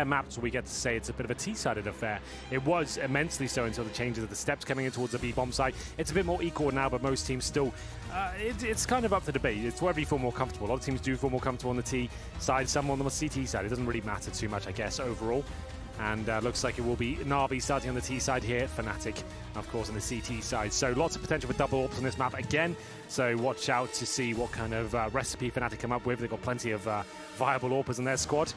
map, so we get to say it's a bit of a T-sided affair. It was immensely so until the changes of the steps coming in towards the B-bomb side. It's a bit more equal now, but most teams still, it's kind of up for debate. It's wherever you feel more comfortable. A lot of teams do feel more comfortable on the T side, some on the CT side. It doesn't really matter too much, I guess, overall. And looks like it will be Na'Vi starting on the T side here, Fnatic, of course, on the CT side. So lots of potential for double AWPs on this map again. So watch out to see what kind of recipe Fnatic come up with. They've got plenty of viable AWPers in their squad.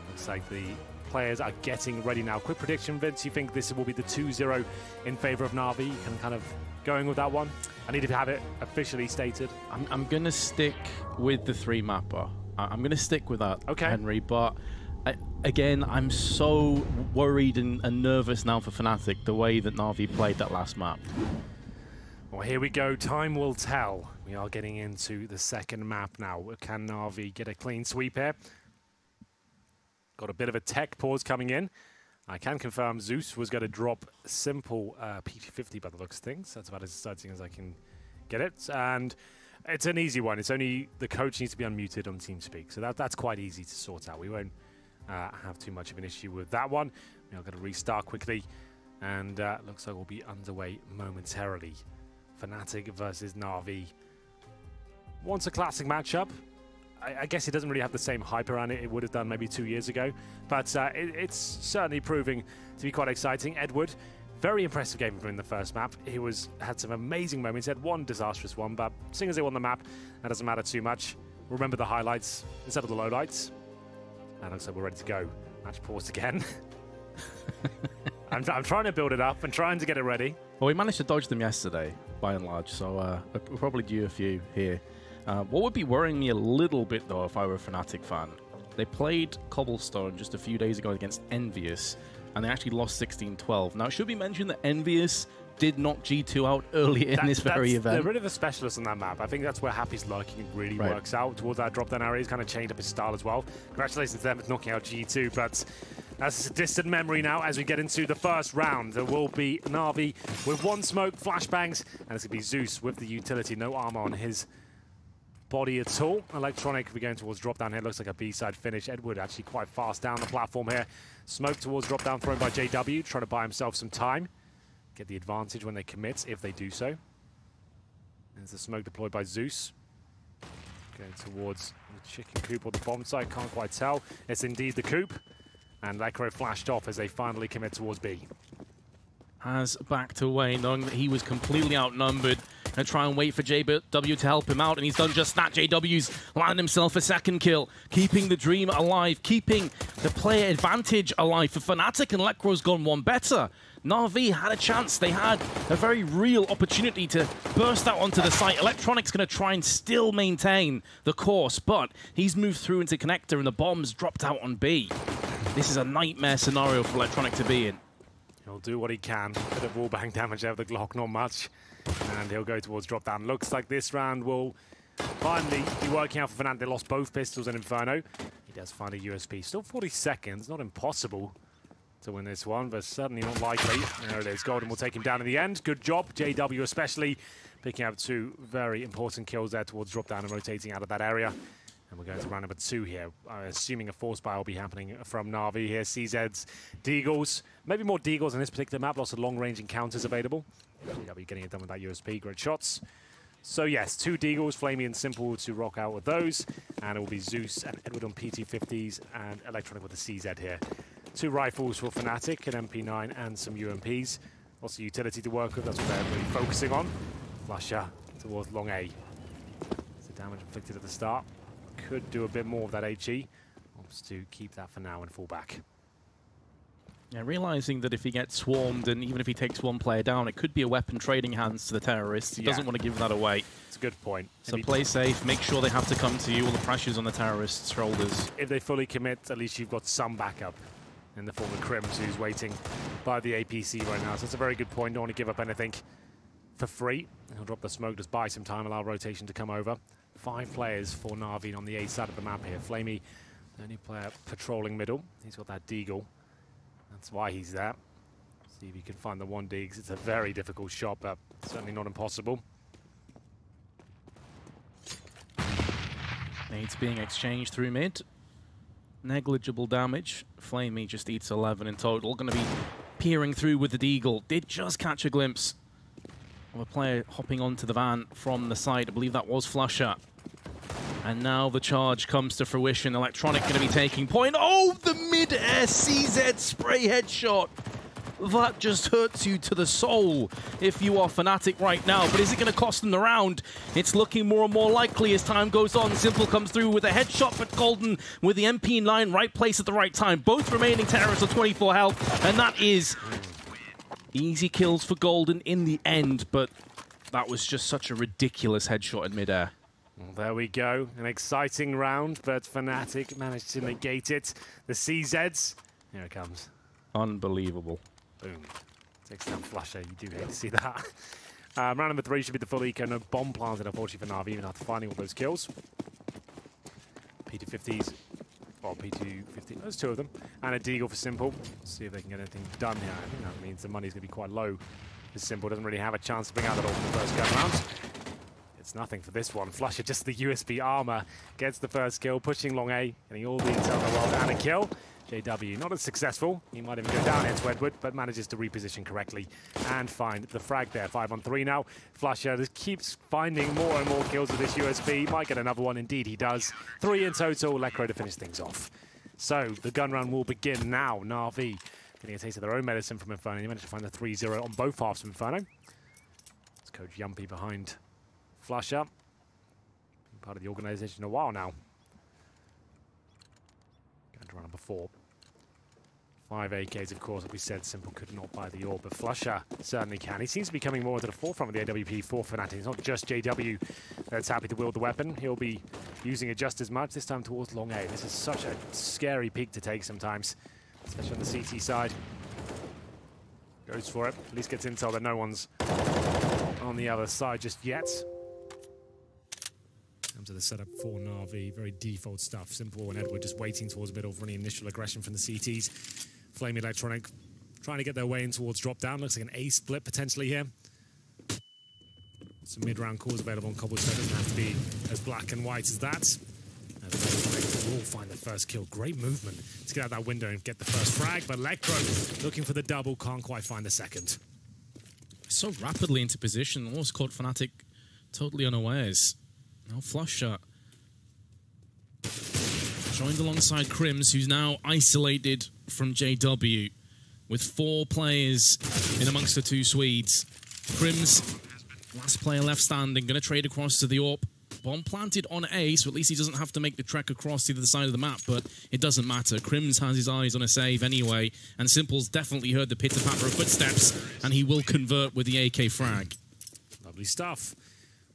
Looks like the players are getting ready now. Quick prediction, Vince, you think this will be the 2-0 in favor of Na'Vi? You can kind of going with that one? I need to have it officially stated. I'm going to stick with the 3-mapper. I'm going to stick with that, okay, Henry, but again, I'm so worried and nervous now for Fnatic, the way that Na'Vi played that last map. Well, here we go. Time will tell. We are getting into the second map now. Can Na'Vi get a clean sweep here? Got a bit of a tech pause coming in. I can confirm Zeus was going to drop simple PT50 by the looks of things. That's about as exciting as I can get it. And it's an easy one. It's only the coach needs to be unmuted on TeamSpeak. So that's quite easy to sort out. We won't have too much of an issue with that one. We're going to restart quickly. And looks like we'll be underway momentarily. Fnatic versus Na'Vi. Once a classic matchup. I guess it doesn't really have the same hype around it would have done maybe 2 years ago, but it's certainly proving to be quite exciting. Edward, very impressive game from him in the first map. He had some amazing moments. He had one disastrous one, but seeing as they won the map, that doesn't matter too much. Remember the highlights instead of the lowlights. And looks like we're ready to go. Match paused again. I'm trying to build it up and trying to get it ready. Well, we managed to dodge them yesterday, by and large, so we'll probably do a few here. What would be worrying me a little bit, though, if I were a Fnatic fan, they played Cobblestone just a few days ago against Envious, and they actually lost 16-12. Now, it should be mentioned that Envious did knock G2 out earlier in this very event. They're rid of the specialist on that map. I think that's where Happy's lurking really works out towards that drop-down area. He's kind of changed up his style as well. Congratulations to them for knocking out G2, but that's a distant memory now as we get into the first round. There will be Na'Vi with one smoke, flashbangs, and it's going to be Zeus with the utility. No armor on his body at all. Electronic, we're going towards drop down here. Looks like a B-side finish. Edward actually quite fast down the platform here. Smoke towards drop down thrown by JW, trying to buy himself some time. Get the advantage when they commit, if they do so. There's the smoke deployed by Zeus. Going towards the chicken coop or the bomb site, can't quite tell. It's indeed the coop. And Lekro flashed off as they finally commit towards B. Has backed away, knowing that he was completely outnumbered. Gonna try and wait for JW to help him out, and he's done just that. JW's landed himself a second kill, keeping the dream alive, keeping the player advantage alive for Fnatic, and Lekro's gone one better. Na'Vi had a chance. They had a very real opportunity to burst out onto the site. Electronic's going to try and still maintain the course, but he's moved through into connector, and the bomb's dropped out on B. This is a nightmare scenario for Electronic to be in. He'll do what he can. Bit of wallbang damage out of the Glock, not much. And he'll go towards drop down. Looks like this round will finally be working out for Fnatic. They lost both pistols and Inferno. He does find a USP. Still 40 seconds. Not impossible to win this one, but certainly not likely. There it is. Golden will take him down in the end. Good job. JW especially picking up 2 very important kills there towards drop down and rotating out of that area. And we're going to round number 2 here. Assuming a force buy will be happening from Na'Vi here. CZ's Deagles. Maybe more Deagles on this particular map. Lots of long-range encounters available. JW getting it done with that USP. Great shots. So yes, 2 Deagles, Flamey and Simple to rock out with those. And it will be Zeus and Edward on PT50s and Electronic with the CZ here. 2 rifles for Fnatic, an MP9 and some UMPs. Lots of utility to work with. That's what they're really focusing on. Flusher towards long A. It's the damage inflicted at the start. Could do a bit more of that HE. Wants to keep that for now and fall back. Yeah, realizing that if he gets swarmed and even if he takes one player down, it could be a weapon trading hands to the terrorists. He doesn't want to give that away. It's a good point. So play safe, make sure they have to come to you. All the pressure's on the terrorists' shoulders. If they fully commit, at least you've got some backup in the form of Crims, who's waiting by the APC right now. So that's a very good point. Don't want to give up anything for free. He'll drop the smoke, just buy some time, allow rotation to come over. 5 players for Na'Vi on the A side of the map here. Flamey, the only player patrolling middle. He's got that Deagle. That's why he's there. See if he can find the 1 Deags. It's a very difficult shot, but certainly not impossible. Nades being exchanged through mid. negligible damage. Flamey just eats 11 in total. Going to be peering through with the Deagle. Did just catch a glimpse of a player hopping onto the van from the side. I believe that was Flusher. And now the charge comes to fruition. Electronic going to be taking point. Oh, the mid-air CZ spray headshot. That just hurts you to the soul if you are Fnatic right now. But is it going to cost them the round? It's looking more and more likely as time goes on. Simple comes through with a headshot, but Golden with the MP9, right place at the right time. Both remaining terrorists on 24 health, and that is easy kills for Golden in the end. But that was just such a ridiculous headshot in midair. Well, there we go. An exciting round, but Fnatic managed to negate it. The CZs, here it comes. Unbelievable. Boom. Takes down Flusher. You do hate to see that. Round number 3 should be the full eco. No bomb planted, unfortunately, for Na'Vi, even after finding all those kills. P250s. Or P250. There's 2 of them. And a Deagle for Simple. See if they can get anything done here. I think that means the money's going to be quite low. Because Simple doesn't really have a chance to bring out that all in the first gun round. It's nothing for this one. Flusher, just the USB armor, gets the first kill, pushing long A, getting all the intel in the world and a kill. JW, not as successful. He might even go down into Edward, but manages to reposition correctly and find the frag there. 5 on 3 now. Flusher just keeps finding more and more kills with this USB. Might get another one. Indeed, he does. 3 in total. Lekro to finish things off. So the gun run will begin now. Na'Vi getting a taste of their own medicine from Inferno. He managed to find the 3-0 on both halves of Inferno. It's Coach Yumpy behind Flusher. Been part of the organization a while now. Going to run number 4. 5 AKs, of course, as we said, Simple could not buy the orb, but Flusher certainly can. He seems to be coming more to the forefront of the AWP for Fnatic. It's not just JW that's happy to wield the weapon. He'll be using it just as much, this time towards long A. This is such a scary peak to take sometimes, especially on the CT side. Goes for it, at least gets intel that no one's on the other side just yet. Comes to the setup for Na'Vi, very default stuff. Simple and Edward just waiting towards middle for any initial aggression from the CTs. Flame Electronic trying to get their way in towards drop down. Looks like an A split potentially here. Some mid-round calls available on Cobblestone. Doesn't have to be as black and white as that. Electronic will find the first kill. Great movement to get out that window and get the first frag, but Electro looking for the double, can't quite find the second. So rapidly into position, almost caught Fnatic totally unawares. Now Flusher joined alongside Crims, who's now isolated from JW, with 4 players in amongst the 2 Swedes. Crims, last player left standing, going to trade across to the AWP. Bomb planted on A, so at least he doesn't have to make the trek across to the side of the map, but it doesn't matter. Crims has his eyes on a save anyway, and Simple's definitely heard the pitter-patter of footsteps, and he will convert with the AK frag. Lovely stuff.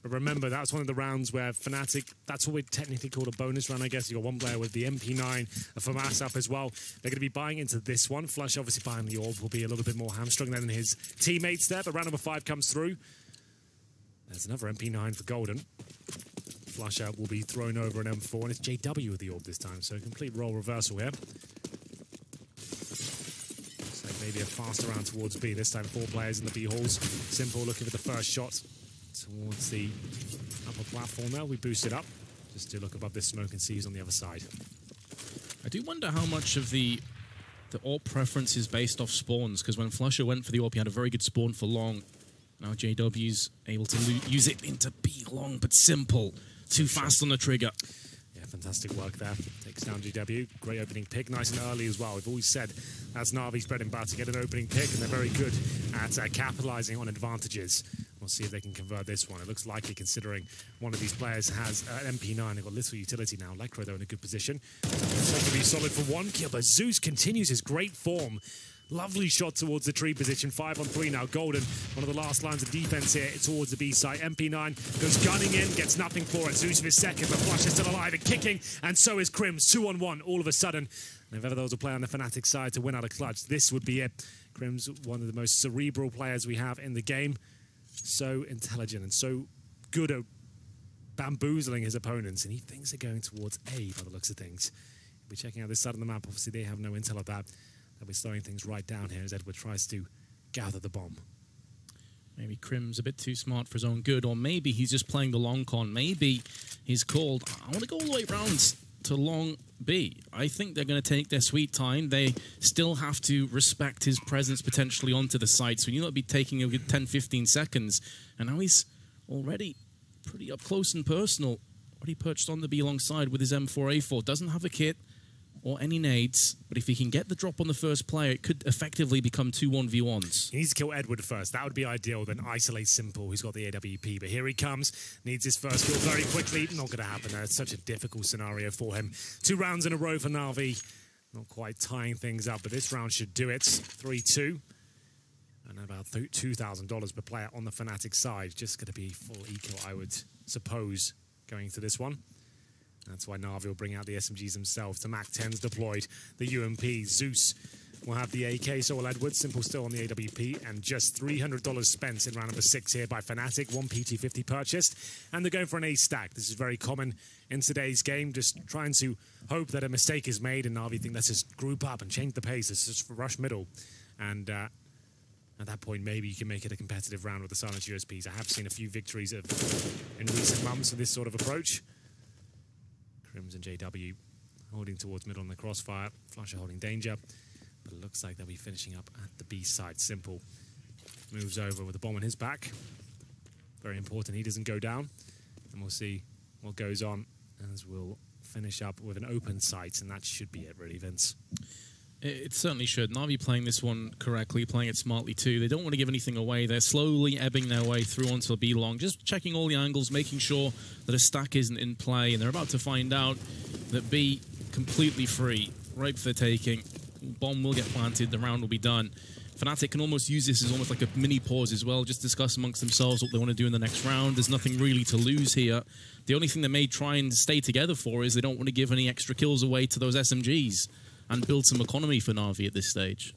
But remember, that's one of the rounds where Fnatic, that's what we technically call a bonus run, I guess. You've got one player with the MP9, a FAMAS up as well. They're going to be buying into this one. Flush obviously buying the orb will be a little bit more hamstrung than his teammates there, but round number 5 comes through. There's another MP9 for Golden. Flusher will be thrown over an M4, and it's JW with the orb this time, so a complete role reversal here. So maybe a faster round towards B. This time 4 players in the B halls. Simple looking for the first shot towards the upper platform now. We boost it up just to look above this smoke and see who's on the other side. I do wonder how much of the AWP preference is based off spawns, because when Flusher went for the AWP, he had a very good spawn for long. Now JW's able to use it into B long, but Simple. Too fast on the trigger. Yeah, fantastic work there. Takes down JW. Great opening pick, nice and early as well. We've always said that's Na'Vi's bread and butter. Get an opening pick, and they're very good at capitalizing on advantages. We'll see if they can convert this one. It looks likely considering one of these players has an MP9. They've got little utility now. Lekro, though, in a good position. So to be solid for 1 kill, but Zeus continues his great form. Lovely shot towards the tree position. 5 on 3 now. Golden, one of the last lines of defense here towards the B side. MP9 goes gunning in, gets nothing for it. Zeus for his second, but Flush is still alive and kicking, and so is Crims. 2 on 1 all of a sudden. And if ever there was a player on the Fnatic side to win out a clutch, this would be it. Crims, one of the most cerebral players we have in the game. So intelligent and so good at bamboozling his opponents, and he thinks they're going towards A by the looks of things. We're checking out this side of the map. Obviously, they have no intel of that. They'll be slowing things right down here as Edward tries to gather the bomb. Maybe Crim's a bit too smart for his own good, or maybe he's just playing the long con. Maybe he's called, I want to go all the way around to long be. I think they're going to take their sweet time. They still have to respect his presence potentially onto the site, so you know, it'll be taking a good 10-15 seconds. And now he's already pretty up close and personal. Already perched on the B alongside with his M4A4. Doesn't have a kit or any nades, but if he can get the drop on the first player, it could effectively become 2 1v1s. He needs to kill Edward first. That would be ideal, then isolate Simple, who's got the AWP. But here he comes, needs his first kill very quickly. Not going to happen there. It's such a difficult scenario for him. 2 rounds in a row for Na'Vi. Not quite tying things up, but this round should do it. 3-2. And about $2,000 per player on the Fnatic side. Just going to be full eco, I would suppose, going to this one. That's why Na'Vi will bring out the SMGs themselves. The MAC-10's deployed. The UMP. Zeus will have the AK. So will Edwards. Simple still on the AWP. And just $300 spent in round number 6 here by Fnatic. 1 PT50 purchased. And they're going for an A stack. This is very common in today's game. Just trying to hope that a mistake is made. And Na'Vi think, let's just group up and change the pace. Let's just rush middle. And at that point, maybe you can make it a competitive round with the silent USPs. I have seen a few victories in recent months of this sort of approach. Crimson JW holding towards middle on the crossfire. Flusher holding danger. But it looks like they'll be finishing up at the B side. Simple moves over with the bomb on his back. Very important he doesn't go down. And we'll see what goes on as we'll finish up with an open site. And that should be it, really, Vince. It certainly should. Na'Vi playing this one correctly, playing it smartly too. They don't want to give anything away. They're slowly ebbing their way through onto B long, just checking all the angles, making sure that a stack isn't in play. And they're about to find out that B completely free, ripe for the taking. Bomb will get planted, the round will be done. Fnatic can almost use this as almost like a mini pause as well, just discuss amongst themselves what they want to do in the next round. There's nothing really to lose here. The only thing they may try and stay together for is they don't want to give any extra kills away to those SMGs and build some economy for Na'Vi at this stage.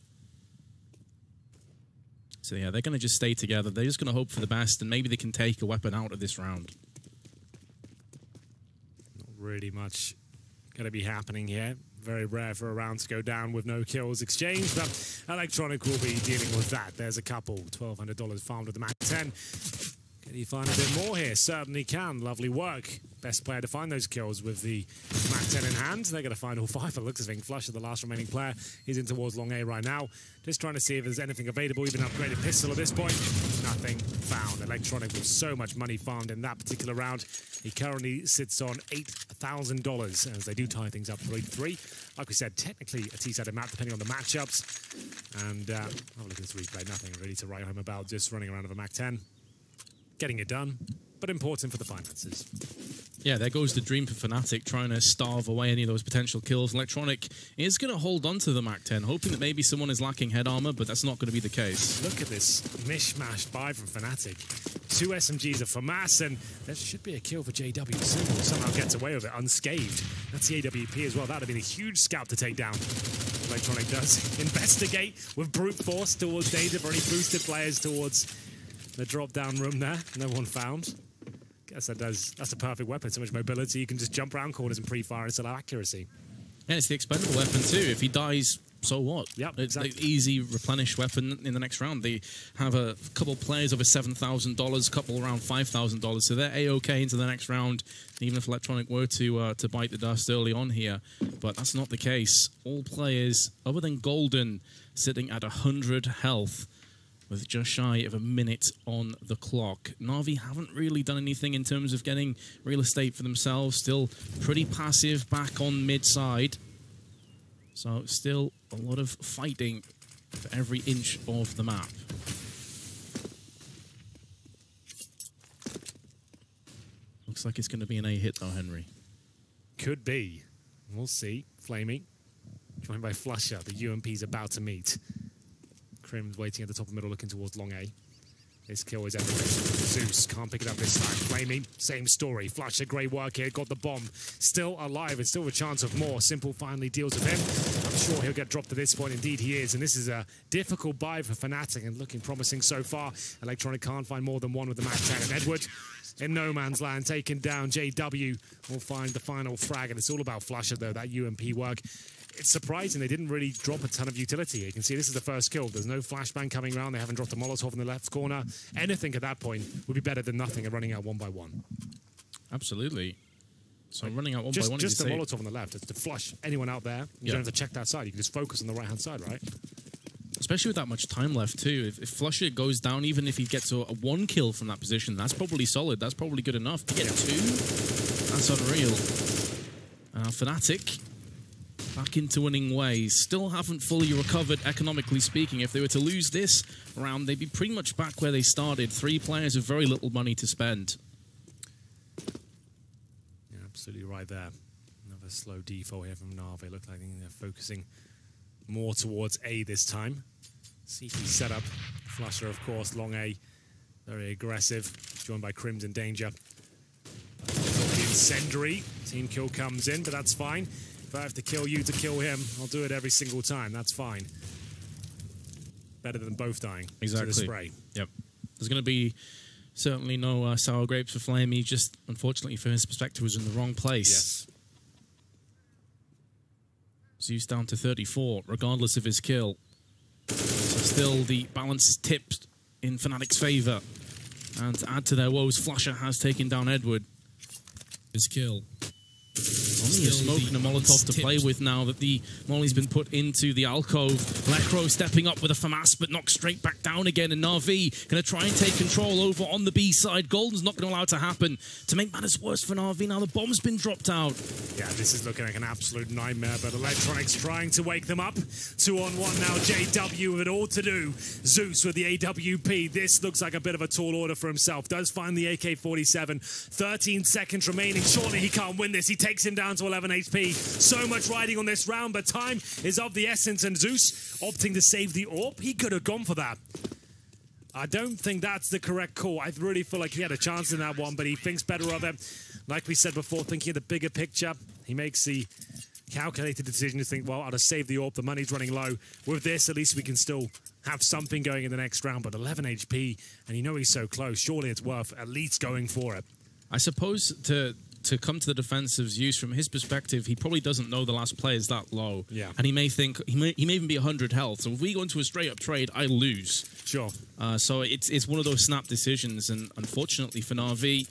So yeah, they're going to just stay together. They're just going to hope for the best, and maybe they can take a weapon out of this round. Not really much going to be happening here. Very rare for a round to go down with no kills exchanged, but Electronic will be dealing with that. There's a couple. $1,200 farmed with the MAC-10. Can he find a bit more here? Certainly can. Lovely work. Best player to find those kills with the MAC-10 in hand. They're going to find all 5. It looks as if Flusher, the last remaining player, he's in towards long A right now. Just trying to see if there's anything available. Even upgraded pistol at this point. Nothing found. Electronic with so much money farmed in that particular round. He currently sits on $8,000 as they do tie things up 3-3. Like we said, technically a T-sided map depending on the matchups. And have a look at this replay. Nothing really to write home about. Just running around with a MAC-10. Getting it done, but important for the finances. Yeah, there goes the dream for Fnatic, trying to starve away any of those potential kills. Electronic is going to hold on to the MAC-10, hoping that maybe someone is lacking head armor, but that's not going to be the case. Look at this mishmash buy from Fnatic. 2 SMGs are for Mass, and there should be a kill for JW. Simple somehow gets away with it unscathed. That's the AWP as well. That would have been a huge scout to take down. Electronic does investigate with brute force towards danger for any boosted players towards the drop-down room there. No one found. Guess that's a perfect weapon. So much mobility. You can just jump around corners and pre-fire and still have accuracy. And it's the expendable weapon too. If he dies, so what? Yep, it's exactly. an easy replenish weapon in the next round. They have a couple players over $7,000, a couple around $5,000. So they're A-OK into the next round, even if Electronic were to bite the dust early on here. But that's not the case. All players, other than Golden, sitting at 100 health, with just shy of a minute on the clock. Na'Vi haven't really done anything in terms of getting real estate for themselves. Still pretty passive back on mid-side. So still a lot of fighting for every inch of the map. Looks like it's going to be an A hit though, Henry. Could be. We'll see. Flamey, joined by Flusher. The UMP's about to meet. Crim's waiting at the top of middle, looking towards long A. This kill is everything. Zeus can't pick it up this time. Flamey, same story. Flusher, great work here. Got the bomb. Still alive and still a chance of more. Simple finally deals with him. I'm sure he'll get dropped at this point. Indeed he is. And this is a difficult buy for Fnatic and looking promising so far. Electronic can't find more than one with the MAC-10. And Edward in no man's land, taken down. JW will find the final frag. And it's all about Flusher though, that UMP work. It's surprising they didn't really drop a ton of utility. You can see this is the first kill. There's no flashbang coming around. They haven't dropped a Molotov in the left corner. Anything at that point would be better than nothing and running out 1 by 1. Absolutely. So running out one by one. Just the Molotov on the left. It's to flush anyone out there. You don't have to check that side. You can just focus on the right-hand side, right? Especially with that much time left, too. If Flusher goes down, even if he gets a 1 kill from that position, that's probably solid. That's probably good enough. To get 2, that's unreal. Fnatic back into winning ways. Still haven't fully recovered, economically speaking. If they were to lose this round, they'd be pretty much back where they started. 3 players with very little money to spend. You're absolutely right there. Another slow default here from Na'Vi. Look like they're focusing more towards A this time. CT setup. Flusher, of course, long A. Very aggressive. Joined by Crimson Danger. The incendiary. Team kill comes in, but that's fine. If I have to kill you to kill him, I'll do it every single time. That's fine. Better than both dying. Exactly. To the spray. Yep. There's going to be certainly no sour grapes for Flamey. Just, unfortunately, for his perspective, was in the wrong place. Yes. Zeus down to 34, regardless of his kill. So still, the balance is tipped in Fnatic's favour. And to add to their woes, Flusher has taken down Edward. His kill. Only a smoke and a Molotov to play with now that the Molly's been put into the alcove. Lekro stepping up with a FAMAS, but knocked straight back down again. And Na'Vi going to try and take control over on the B side. Golden's not going to allow it to happen. To make matters worse for Na'Vi, now the bomb's been dropped out. Yeah, this is looking like an absolute nightmare, but Electronic's trying to wake them up. 2-on-1 now, JW with it all to do. Zeus with the AWP. This looks like a bit of a tall order for himself. Does find the AK-47. 13 seconds remaining. Surely he can't win this. He takes him down to 11 HP. So much riding on this round, but time is of the essence, and Zeus opting to save the AWP. He could have gone for that. I don't think that's the correct call. I really feel like he had a chance in that one, but he thinks better of it. Like we said before, thinking of the bigger picture, he makes the calculated decision to think, well, I'll just save the AWP. The money's running low. With this, at least we can still have something going in the next round, but 11 HP, and you know he's so close. Surely it's worth at least going for it. I suppose to come to the defense of Zeus, from his perspective, he probably doesn't know the last play is that low. Yeah. And he may think, he may even be 100 health. So if we go into a straight-up trade, I lose. Sure. So it's one of those snap decisions, and unfortunately for Na'Vi,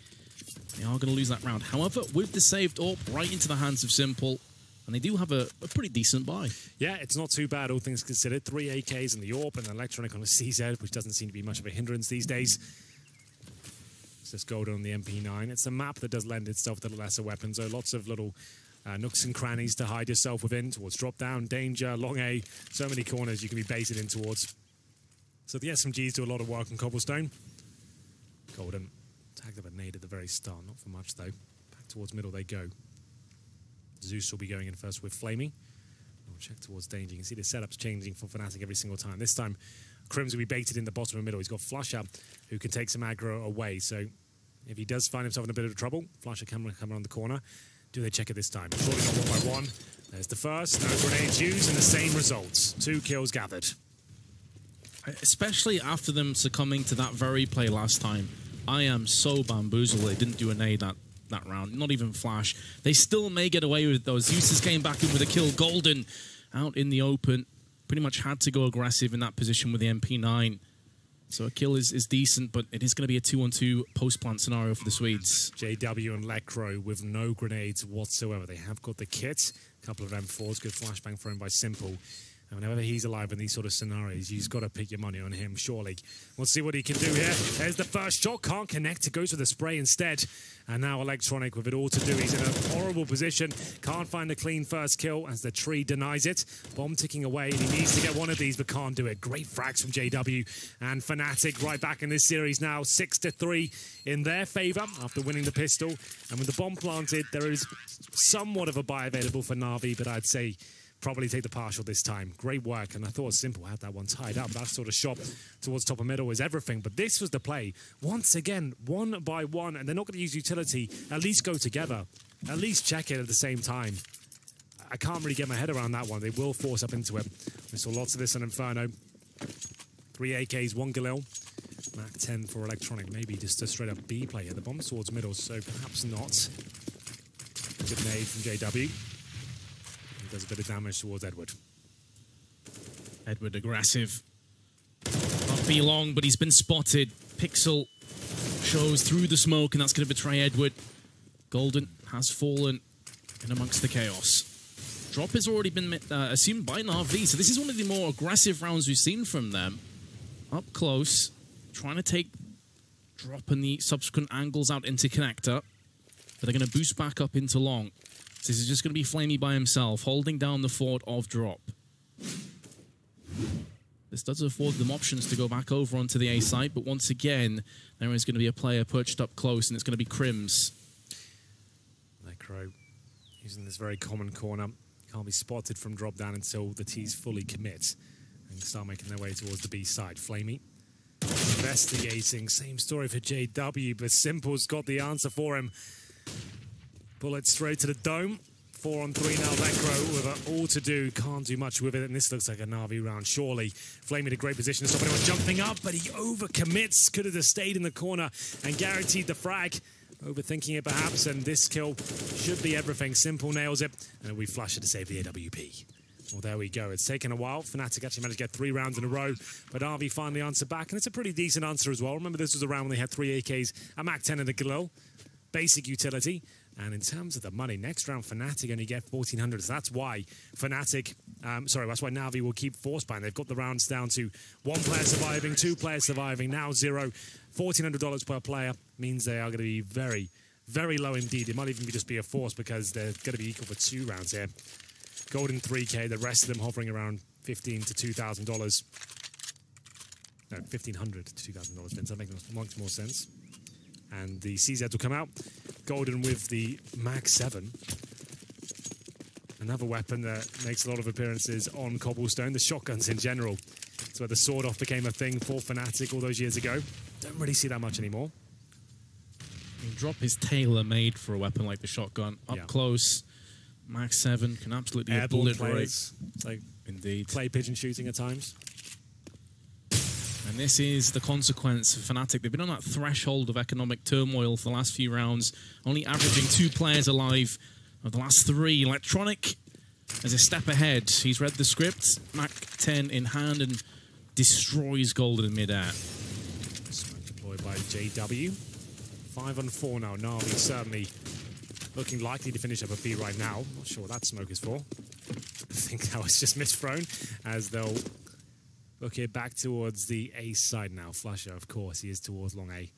they are going to lose that round. However, with the saved AWP right into the hands of Simple, and they do have a pretty decent buy. Yeah, it's not too bad, all things considered. 3 AKs in the AWP and an Electronic on a CZ, which doesn't seem to be much of a hindrance these days. It's just Golden on the MP9. It's a map that does lend itself to the lesser weapons, so lots of little nooks and crannies to hide yourself within, towards drop down, danger, long A, so many corners you can be baited in towards. So the SMGs do a lot of work on Cobblestone. Golden tagged up a nade at the very start, not for much though. Back towards middle they go. Zeus will be going in first with Flamey. We'll check towards danger. You can see the setup's changing for Fnatic every single time. This time, Crims will be baited in the bottom and middle. He's got Flusher, who can take some aggro away. So if he does find himself in a bit of trouble, Flusher coming around the corner. Do they check it this time? Surely not 1 by 1. There's the first. No grenades used and the same results. 2 kills gathered. Especially after them succumbing to that very play last time. I am so bamboozled they didn't do a nade that round. Not even flash. They still may get away with those. Zeus came back in with a kill. Golden out in the open. Pretty much had to go aggressive in that position with the MP9. So a kill is decent, but it is going to be a 2-on-2 post-plant scenario for the Swedes. JW and Lekro with no grenades whatsoever. They have got the kit. A couple of M4s. Good flashbang thrown by Simple. And whenever he's alive in these sort of scenarios, you've got to pick your money on him, surely. We'll see what he can do here. There's the first shot. Can't connect. It goes for the spray instead. And now Electronic with it all to do. He's in a horrible position. Can't find a clean first kill as the tree denies it. Bomb ticking away. And he needs to get one of these, but can't do it. Great frags from JW and Fnatic right back in this series now. 6-3 in their favor after winning the pistol. And with the bomb planted, there is somewhat of a buy available for Na'Vi, but I'd say probably take the partial this time. Great work, and I thought Simple had that one tied up. That sort of shot towards top and middle is everything, but this was the play. Once again, 1 by 1, and they're not going to use utility. At least go together. At least check it at the same time. I can't really get my head around that one. They will force up into it. We saw lots of this on Inferno. 3 AKs, 1 Galil. Mac 10 for Electronic. Maybe just a straight up B play here. The bomb towards middle, so perhaps not. Good nade from JW. Does a bit of damage towards Edward. Edward aggressive. Not be long, but he's been spotted. Pixel shows through the smoke, and that's going to betray Edward. Golden has fallen in amongst the chaos. Drop has already been assumed by Na'Vi, so this is one of the more aggressive rounds we've seen from them. Up close, trying to take Drop and the subsequent angles out into connector. But they're going to boost back up into long. So this is just going to be Flamey by himself, holding down the fort of Drop. This does afford them options to go back over onto the A site, but once again, there is going to be a player perched up close, and it's going to be Crims. Necro using this very common corner. Can't be spotted from drop down until the T's fully commit and start making their way towards the B side. Flamey investigating. Same story for JW, but Simple's got the answer for him. Bullet straight to the dome. 4 on 3 now. Necro with all to do. Can't do much with it, and this looks like a Na'Vi round. Surely Flamey in a great position to stop anyone jumping up, but he overcommits. Could have just stayed in the corner and guaranteed the frag. Overthinking it perhaps, and this kill should be everything. Simple nails it, and we flush it to save the AWP. Well, there we go. It's taken a while. Fnatic actually managed to get 3 rounds in a row, but RV finally answered back, and it's a pretty decent answer as well. Remember, this was a round when they had 3 AKs, a MAC-10 and a Galil. Basic utility. And in terms of the money, next round Fnatic only get 1,400. So that's why Fnatic, that's why Na'Vi will keep force ban. They've got the rounds down to 1 player surviving, 2 players surviving, now 0. $1,400 per player means they are going to be very, very low indeed. It might even just be a force because they're going to be equal for 2 rounds here. Golden 3K, the rest of them hovering around $1,500 to $2,000. No, $1,500 to $2,000, Vince. That makes much more sense. And the CZ will come out. Golden with the MAC-7. Another weapon that makes a lot of appearances on Cobblestone. The shotguns in general. It's where the sword-off became a thing for Fnatic all those years ago. Don't really see that much anymore. Drop is tailor-made for a weapon like the shotgun. Up close, MAC-7 can absolutely obliterate. Like indeed. Clay pigeon shooting at times. And this is the consequence for Fnatic. They've been on that threshold of economic turmoil for the last few rounds, only averaging 2 players alive of the last 3. Electronic is a step ahead. He's read the script, MAC-10 in hand, and destroys Golden in midair. Smoke deployed by JW. 5 on 4 now. Na'Vi certainly looking likely to finish up a B right now. Not sure what that smoke is for. I think that was just misthrown, as they'll look it back towards the A side now. Flusher, of course, he is towards long A.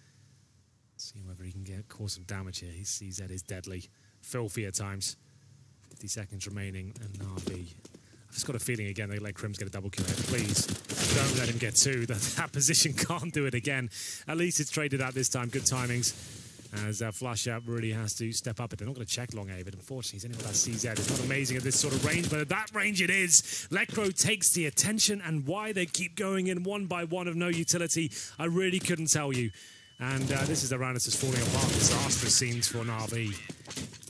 See whether he can cause some damage here. His CZ is deadly. Filthy at times. 50 seconds remaining, and Na'Vi. I've just got a feeling again they let Crims get a double kill here. Please, don't let him get 2. That position can't do it again. At least it's traded out this time. Good timings. As Flusher really has to step up. But they're not going to check long A, but unfortunately, he's only got that CZ. It's not amazing at this sort of range, but at that range it is. Lecro takes the attention, and why they keep going in 1 by 1 of no utility, I really couldn't tell you. And this is the round that's just falling apart. Disastrous scenes for Na'Vi.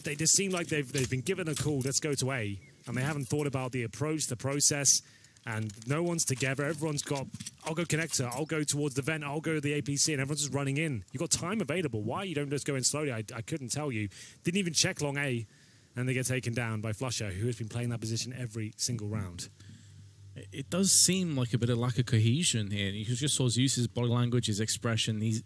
They just seem like they've been given a call, let's go to A, and they haven't thought about the approach, the process, and no one's together. Everyone's got, I'll go connector, I'll go towards the vent, I'll go to the APC, and everyone's just running in. You've got time available. Why you don't just go in slowly? I couldn't tell you. Didn't even check long A, and they get taken down by Flusher, who has been playing that position every single round. It does seem like a bit of lack of cohesion here. You just saw Zeus's body language, his expression. He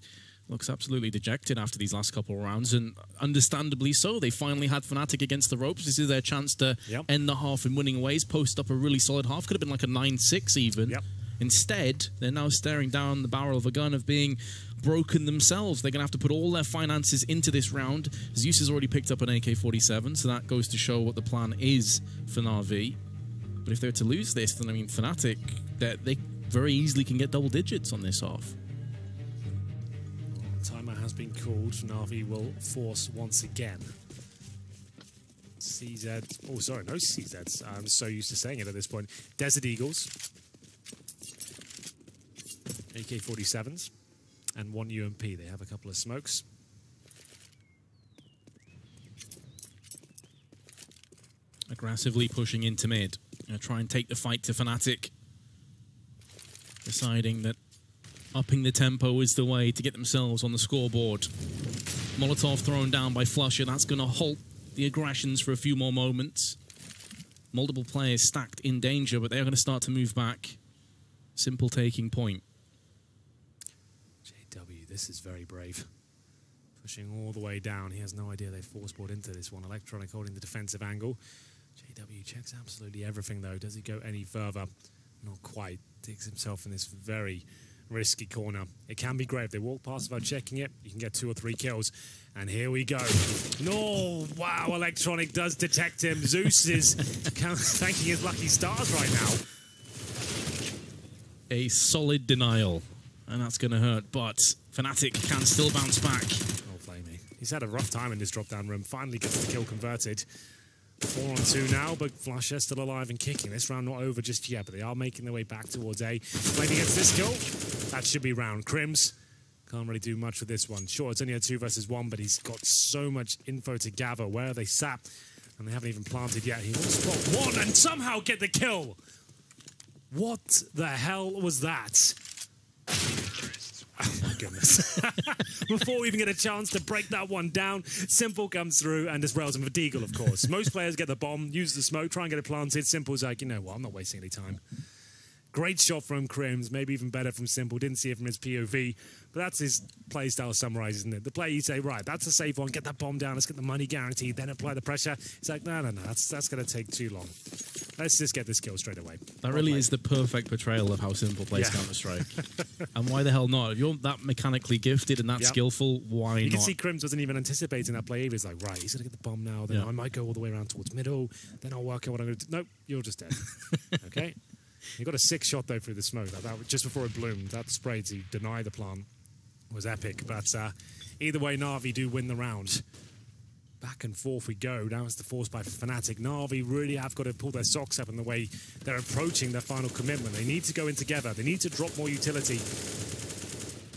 looks absolutely dejected after these last couple of rounds, and understandably so. They finally had Fnatic against the ropes. This is their chance to end the half in winning ways, post up a really solid half. Could have been like a 9-6 even. Instead, they're now staring down the barrel of a gun of being broken themselves. They're going to have to put all their finances into this round. Zeus has already picked up an AK-47, so that goes to show what the plan is for Na'Vi. But if they're to lose this, then I mean, Fnatic, they very easily can get double digits on this half. Timer has been called. Na'Vi will force once again. CZ. Oh, sorry, no CZs. I'm so used to saying it at this point. Desert Eagles. AK-47s. And 1 UMP. They have a couple of smokes. Aggressively pushing into mid. Gonna try and take the fight to Fnatic. Deciding that upping the tempo is the way to get themselves on the scoreboard. Molotov thrown down by Flusher. That's going to halt the aggressions for a few more moments. Multiple players stacked in danger, but they're going to start to move back. Simple taking point. JW, this is very brave. Pushing all the way down. He has no idea they force-board into this one. Electronic holding the defensive angle. JW checks absolutely everything, though. Does he go any further? Not quite. Digs himself in this very risky corner. It can be great. If they walk past without checking it, you can get 2 or 3 kills. And here we go. No! Wow, Electronic does detect him. Zeus is thanking his lucky stars right now. A solid denial. And that's going to hurt, but Fnatic can still bounce back. Oh, Flamey. He's had a rough time in this drop-down room. Finally gets the kill converted. 4 on 2 now, but Flusher still alive and kicking. This round not over just yet, but they are making their way back towards A. Flamey gets this kill. That should be round. Crims can't really do much with this one. Sure, it's only a 2 versus 1, but he's got so much info to gather. Where are they sat? And they haven't even planted yet. He will spot 1 and somehow get the kill. What the hell was that? Oh my goodness. Before we even get a chance to break that one down, Simple comes through and just rails him with Deagle, of course. Most players get the bomb, use the smoke, try and get it planted. Simple's like, you know what, I'm not wasting any time. Great shot from Crims, maybe even better from Simple. Didn't see it from his POV, but that's his playstyle summarized, isn't it? The play you say, right, that's a safe one, get that bomb down, let's get the money guaranteed, then apply the pressure. It's like, no, that's going to take too long. Let's just get this kill straight away. That really is the perfect portrayal of how Simple plays Counter-Strike. And why the hell not? If you're that mechanically gifted and that skillful, why not? You can see Crims wasn't even anticipating that play. He was like, right, he's going to get the bomb now, then I might go all the way around towards middle, then I'll work out what I'm going to do. Nope, you're just dead. Okay? He got a 6 shot, though, through the smoke. That just before it bloomed. That spray to deny the plant was epic. But either way, Na'Vi do win the round. Back and forth we go. Now it's the force by Fnatic. Na'Vi really have got to pull their socks up in the way they're approaching their final commitment. They need to go in together. They need to drop more utility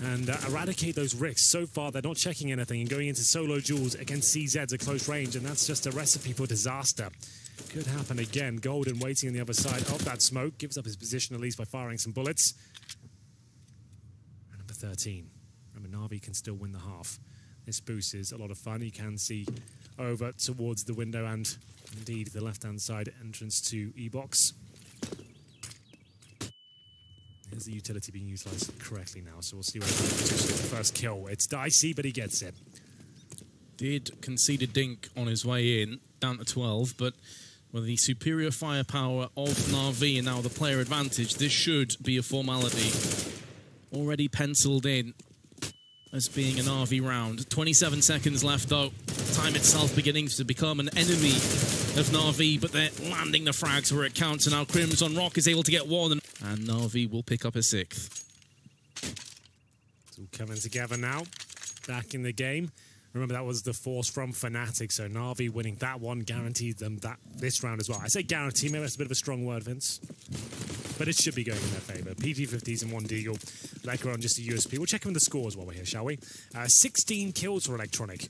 and eradicate those risks. So far, they're not checking anything and going into solo duels against CZs at close range, and that's just a recipe for disaster. Could happen again. Golden waiting on the other side of that smoke. Gives up his position at least by firing some bullets. And number 13. Remember, Na'Vi can still win the half. This boost is a lot of fun. You can see over towards the window and indeed the left-hand side entrance to E-Box. Here's the utility being utilized correctly now, so we'll see where he gets the first kill. It's dicey, but he gets it. Did concede a dink on his way in, down to 12, but with the superior firepower of Na'Vi and now the player advantage, this should be a formality. Already penciled in as being an Na'Vi round. 27 seconds left, though. Time itself beginning to become an enemy of Na'Vi, but they're landing the frags where it counts, and now Crims on Rock is able to get 1, and Na'Vi will pick up a 6th. It's all coming together now. Back in the game. Remember, that was the force from Fnatic, so Na'Vi winning that one guaranteed them this round as well. I say guarantee, maybe that's a bit of a strong word, Vince. But it should be going in their favour. PG50s and 1 Deagle. Lecker on just a USP. We'll check in the scores while we're here, shall we? 16 kills for Electronic.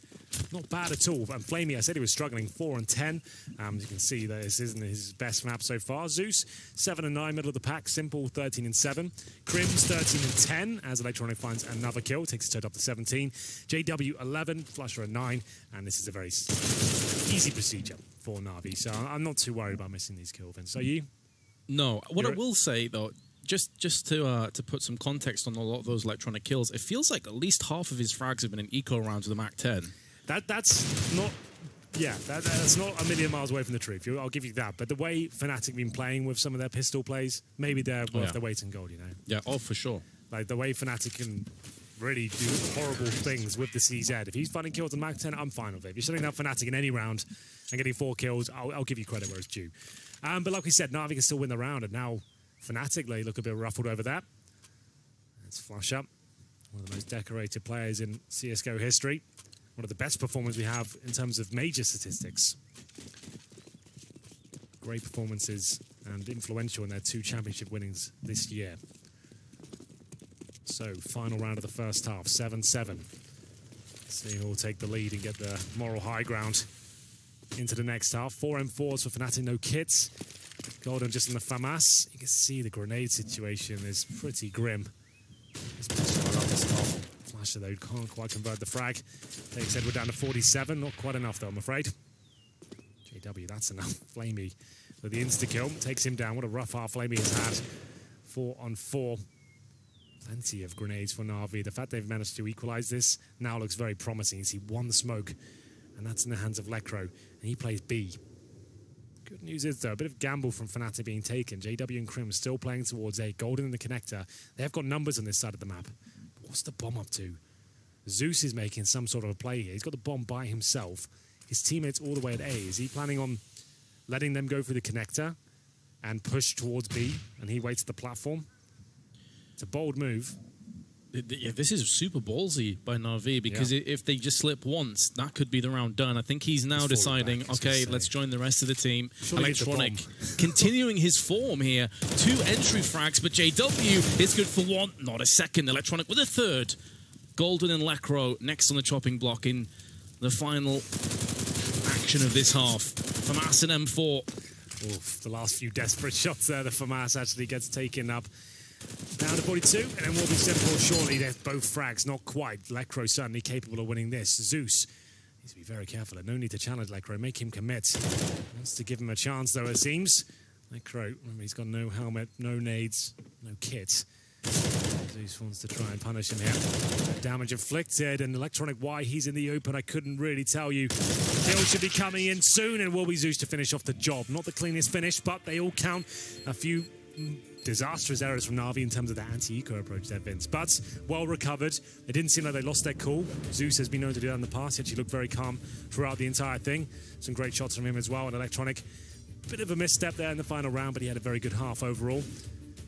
Not bad at all. And Flamey, I said he was struggling, 4 and 10. As you can see, this isn't his best map so far. Zeus, 7 and 9, middle of the pack. Simple, 13 and 7. Crims, 13 and 10, as Electronic finds another kill. Takes his total up to 17. JW, 11. Flusher, at 9. And this is a very easy procedure for Na'Vi. So I'm not too worried about missing these kills, Vince. Are you? No. What I will say, though, just to put some context on a lot of those Electronic kills, it feels like at least half of his frags have been in eco rounds with a MAC-10. That's not a million miles away from the truth. I'll give you that. But the way Fnatic have been playing with some of their pistol plays, maybe they're worth their weight in gold, you know? Yeah, oh, for sure. Like, the way Fnatic can really do horrible things with the CZ. If he's finding kills on MAC-10, I'm fine with it. If you're shutting down Fnatic in any round and getting 4 kills, I'll give you credit where it's due. But like we said, Na'Vi can still win the round, and now Fnatic, they look a bit ruffled over that. Let's flush up. One of the most decorated players in CSGO history. One of the best performers we have in terms of major statistics. Great performances and influential in their 2 championship winnings this year. So, final round of the first half, 7-7. See who will take the lead and get the moral high ground into the next half. 4 M4s for Fnatic, no kits. Golden just in the FAMAS. You can see the grenade situation is pretty grim. He's pushing well up this top. Flasher, though, can't quite convert the frag. Takes Edward down to 47. Not quite enough, though, I'm afraid. JW, that's enough. Flamey with the insta-kill. Takes him down. What a rough half Flamey has had. 4 on 4. Plenty of grenades for Na'Vi. The fact they've managed to equalize this now looks very promising. You see one smoke, and that's in the hands of Lekro, and he plays B. Good news is, though, a bit of gamble from Fnatic being taken. JW and Crim still playing towards A. Golden in the connector. They have got numbers on this side of the map. But what's the bomb up to? Zeus is making some sort of a play here. He's got the bomb by himself. His teammates all the way at A. Is he planning on letting them go through the connector and push towards B, and he waits at the platform? It's a bold move. Yeah, this is super ballsy by Na'Vi, because if they just slip once, that could be the round done. I think he's now deciding, okay, let's join the rest of the team. Electronic continuing his form here. 2 entry frags, but JW is good for 1, not a second. Electronic with a 3rd. Golden and Lekro next on the chopping block in the final action of this half. FAMAS and M4. Oof, the last few desperate shots there. The FAMAS actually gets taken up. Down to 42, and then will be simple. Surely they're both frags, not quite. Lekro certainly capable of winning this. Zeus needs to be very careful. No need to challenge Lekro, make him commit. Wants to give him a chance, though, it seems. Lekro, remember, he's got no helmet, no nades, no kit. Zeus wants to try and punish him here. Damage inflicted, and Electronic, why he's in the open, I couldn't really tell you. Kill should be coming in soon, and will be Zeus to finish off the job. Not the cleanest finish, but they all count. A few disastrous errors from Na'Vi in terms of the anti-eco approach there, Vince. But well recovered. It didn't seem like they lost their cool. Zeus has been known to do that in the past. He actually looked very calm throughout the entire thing. Some great shots from him as well. And Electronic, bit of a misstep there in the final round, but he had a very good half overall.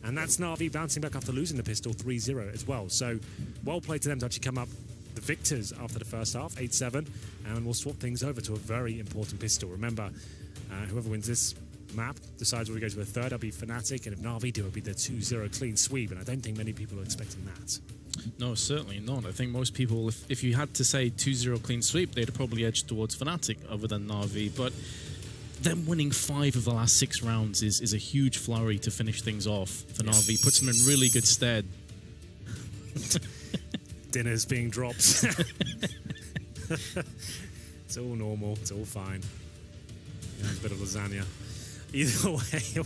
And that's Na'Vi bouncing back after losing the pistol 3-0 as well. So well played to them to actually come up the victors after the first half, 8-7. And we'll swap things over to a very important pistol. Remember, whoever wins this map decides where we go to the third. That'll be Fnatic, and if Na'Vi do, it'll be the 2-0 clean sweep, and I don't think many people are expecting that. No, certainly not. I think most people, if you had to say 2-0 clean sweep, they'd probably edge towards Fnatic other than Na'Vi, but them winning 5 of the last 6 rounds is a huge flurry to finish things off for Na'Vi. Puts them in really good stead. Dinner's being dropped. It's all normal, it's all fine. Yeah, a bit of lasagna. Either way,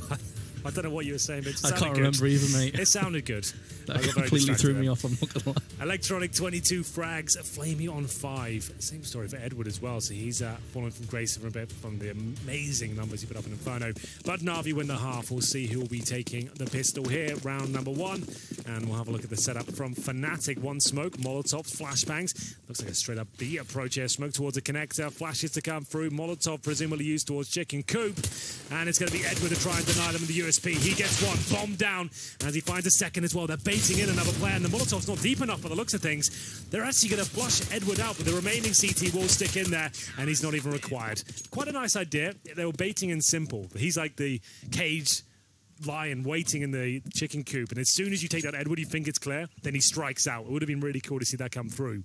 I don't know what you were saying, but I can't remember either, mate. It sounded good. That completely threw me off, I'm not gonna lie. Electronic 22 frags, Flamey on 5. Same story for Edward as well, so he's fallen from grace for a bit from the amazing numbers he put up in Inferno. But Na'Vi win the half. We'll see who will be taking the pistol here, round number 1. And we'll have a look at the setup from Fnatic. 1 smoke, Molotov, flashbangs. Looks like a straight up B approach here. Smoke towards the connector, flashes to come through. Molotov presumably used towards Chicken Coop. And it's going to be Edward to try and deny them the USP. He gets 1, bomb down, as he finds a second as well. They're baiting in another player, and the Molotov's not deep enough by the looks of things. They're actually going to flush Edward out, but the remaining CT will stick in there, and he's not even required. Quite a nice idea. They were baiting in simple. He's like the caged lion waiting in the chicken coop, and as soon as you take that Edward, you think it's clear, then he strikes out. It would have been really cool to see that come through.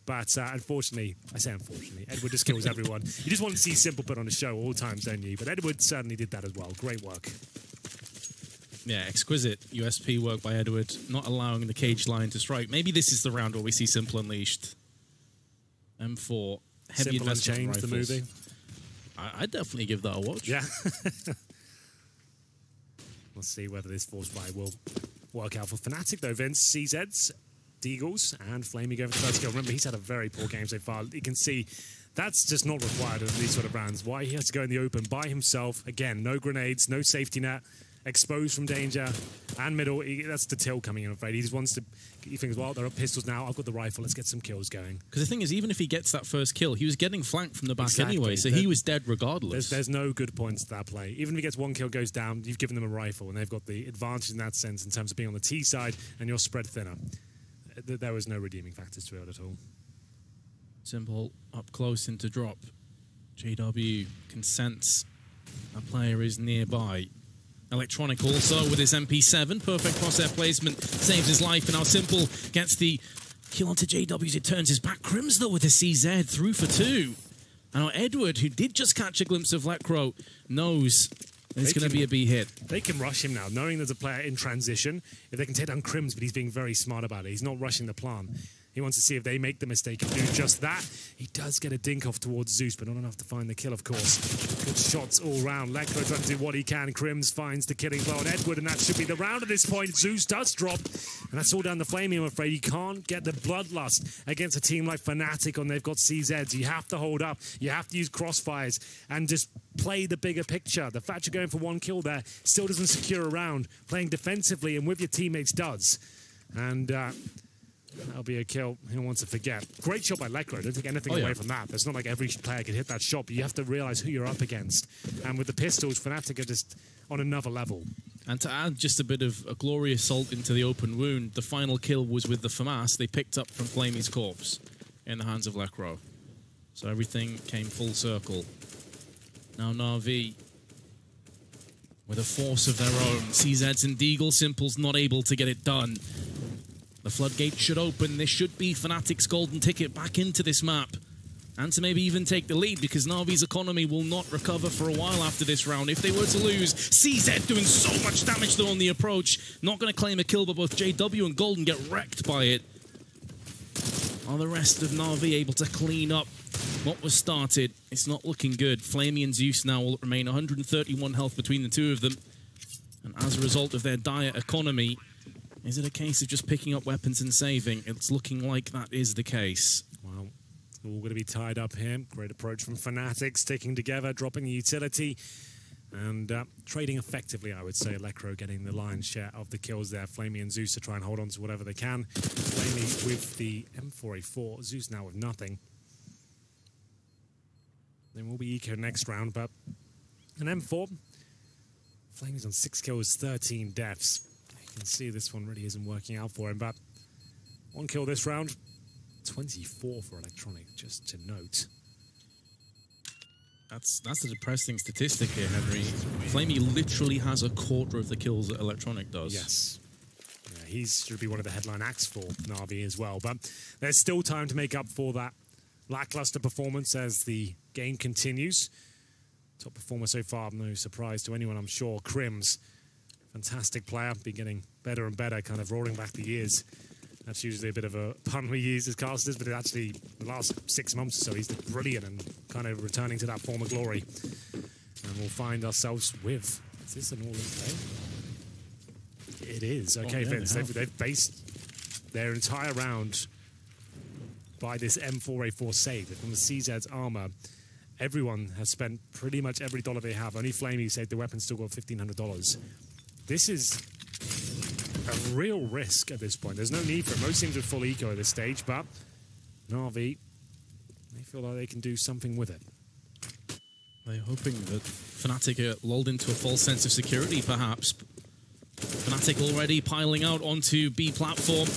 But unfortunately, I say unfortunately, Edward just kills everyone. You just want to see Simple put on a show all times, don't you? But Edward certainly did that as well. Great work. Yeah, exquisite USP work by Edward, not allowing the cage line to strike. Maybe this is the round where we see Simple unleashed. M4, heavy Simple investment Unchained, rifles. the movie. I'd definitely give that a watch. Yeah. We'll see whether this force fight will work out for Fnatic, though. Vince, CZs, Deagles, and Flamey go for the first kill. Remember, he's had a very poor game so far. You can see that's just not required in these sort of rounds. Why he has to go in the open by himself. Again, no grenades, no safety net. Exposed from danger and middle. That's the till coming in, I'm afraid. He just wants to. He thinks, well, there are pistols now. I've got the rifle. Let's get some kills going. Because the thing is, even if he gets that first kill, he was getting flanked from the back anyway, so he was dead regardless. There's no good points to that play. Even if he gets 1 kill, goes down, you've given them a rifle, and they've got the advantage in that sense in terms of being on the T side, and you're spread thinner. There was no redeeming factors to it at all. Simple up close into drop. JW can sense a player is nearby. Electronic also with his MP7. Perfect crosshair placement. Saves his life. And now Simple gets the kill onto JWs. It turns his back. Crims, though, with a CZ through for 2. And now Edward, who did just catch a glimpse of Lekro, knows it's going to be a B hit. They can rush him now, knowing there's a player in transition. If they can take down Crims, but he's being very smart about it. He's not rushing the plan. He wants to see if they make the mistake and do just that. He does get a dink off towards Zeus, but not enough to find the kill, of course. Good shots all round. Lekro trying to do what he can. Crims finds the killing blow on Edward, and that should be the round at this point. Zeus does drop, And that's all down to Flamey, I'm afraid. You can't get the bloodlust against a team like Fnatic when they've got CZs. You have to hold up. You have to use crossfires and just play the bigger picture. The fact you're going for one kill there still doesn't secure a round. Playing defensively and with your teammates does. And that'll be a kill he wants to forget. Great shot by Lekr. Don't take anything away from that. It's not like every player can hit that shot, but you have to realize who you're up against. And with the pistols, Fnatic are just on another level. And to add just a bit of a glorious salt into the open wound, the final kill was with the FAMAS they picked up from Flamey's corpse in the hands of Lekr. So everything came full circle. Now Na'Vi, with a force of their own, CZs and Deagle Simple's not able to get it done. The floodgate should open. This should be Fnatic's golden ticket back into this map. And to maybe even take the lead, because Na'Vi's economy will not recover for a while after this round. If they were to lose, CZ doing so much damage though on the approach. Not going to claim a kill, but both JW and Golden get wrecked by it. Are the rest of Na'Vi able to clean up what was started? It's not looking good. Flamey and Zeus now will remain 131 health between the two of them. And as a result of their dire economy, is it a case of just picking up weapons and saving? It's looking like that is the case. Well, all going to be tied up here. Great approach from Fnatic, sticking together, dropping the utility, and trading effectively, I would say. Lekr getting the lion's share of the kills there. Flamey and Zeus to try and hold on to whatever they can. Flamey with the M4A4, Zeus now with nothing. Then will be eco next round, but an M4. Flamey's on 6 kills, 13 deaths. You can see this one really isn't working out for him, but 1 kill this round, 24 for Electronic, just to note. That's a depressing statistic here, Henry. Flamey literally has a quarter of the kills that Electronic does. Yes. Yeah, he should be one of the headline acts for Na'Vi as well, but there's still time to make up for that lackluster performance as the game continues. Top performer so far, no surprise to anyone, I'm sure. Crims. Fantastic player, been getting better and better, kind of rolling back the years. That's usually a bit of a pun we use as casters, but actually the last 6 months or so, he's brilliant and kind of returning to that former glory. And we'll find ourselves with, is this an all-in play? It is. Okay, Vince, they've based their entire round by this M4A4 save. From the CZ's armor, everyone has spent pretty much every dollar they have. Only Flamey saved the weapon, still got $1,500. This is a real risk at this point. There's no need for it. Most teams are full eco at this stage, but Na'Vi, they feel like they can do something with it. They're hoping that Fnatic are lulled into a false sense of security, perhaps. Fnatic already piling out onto B platform,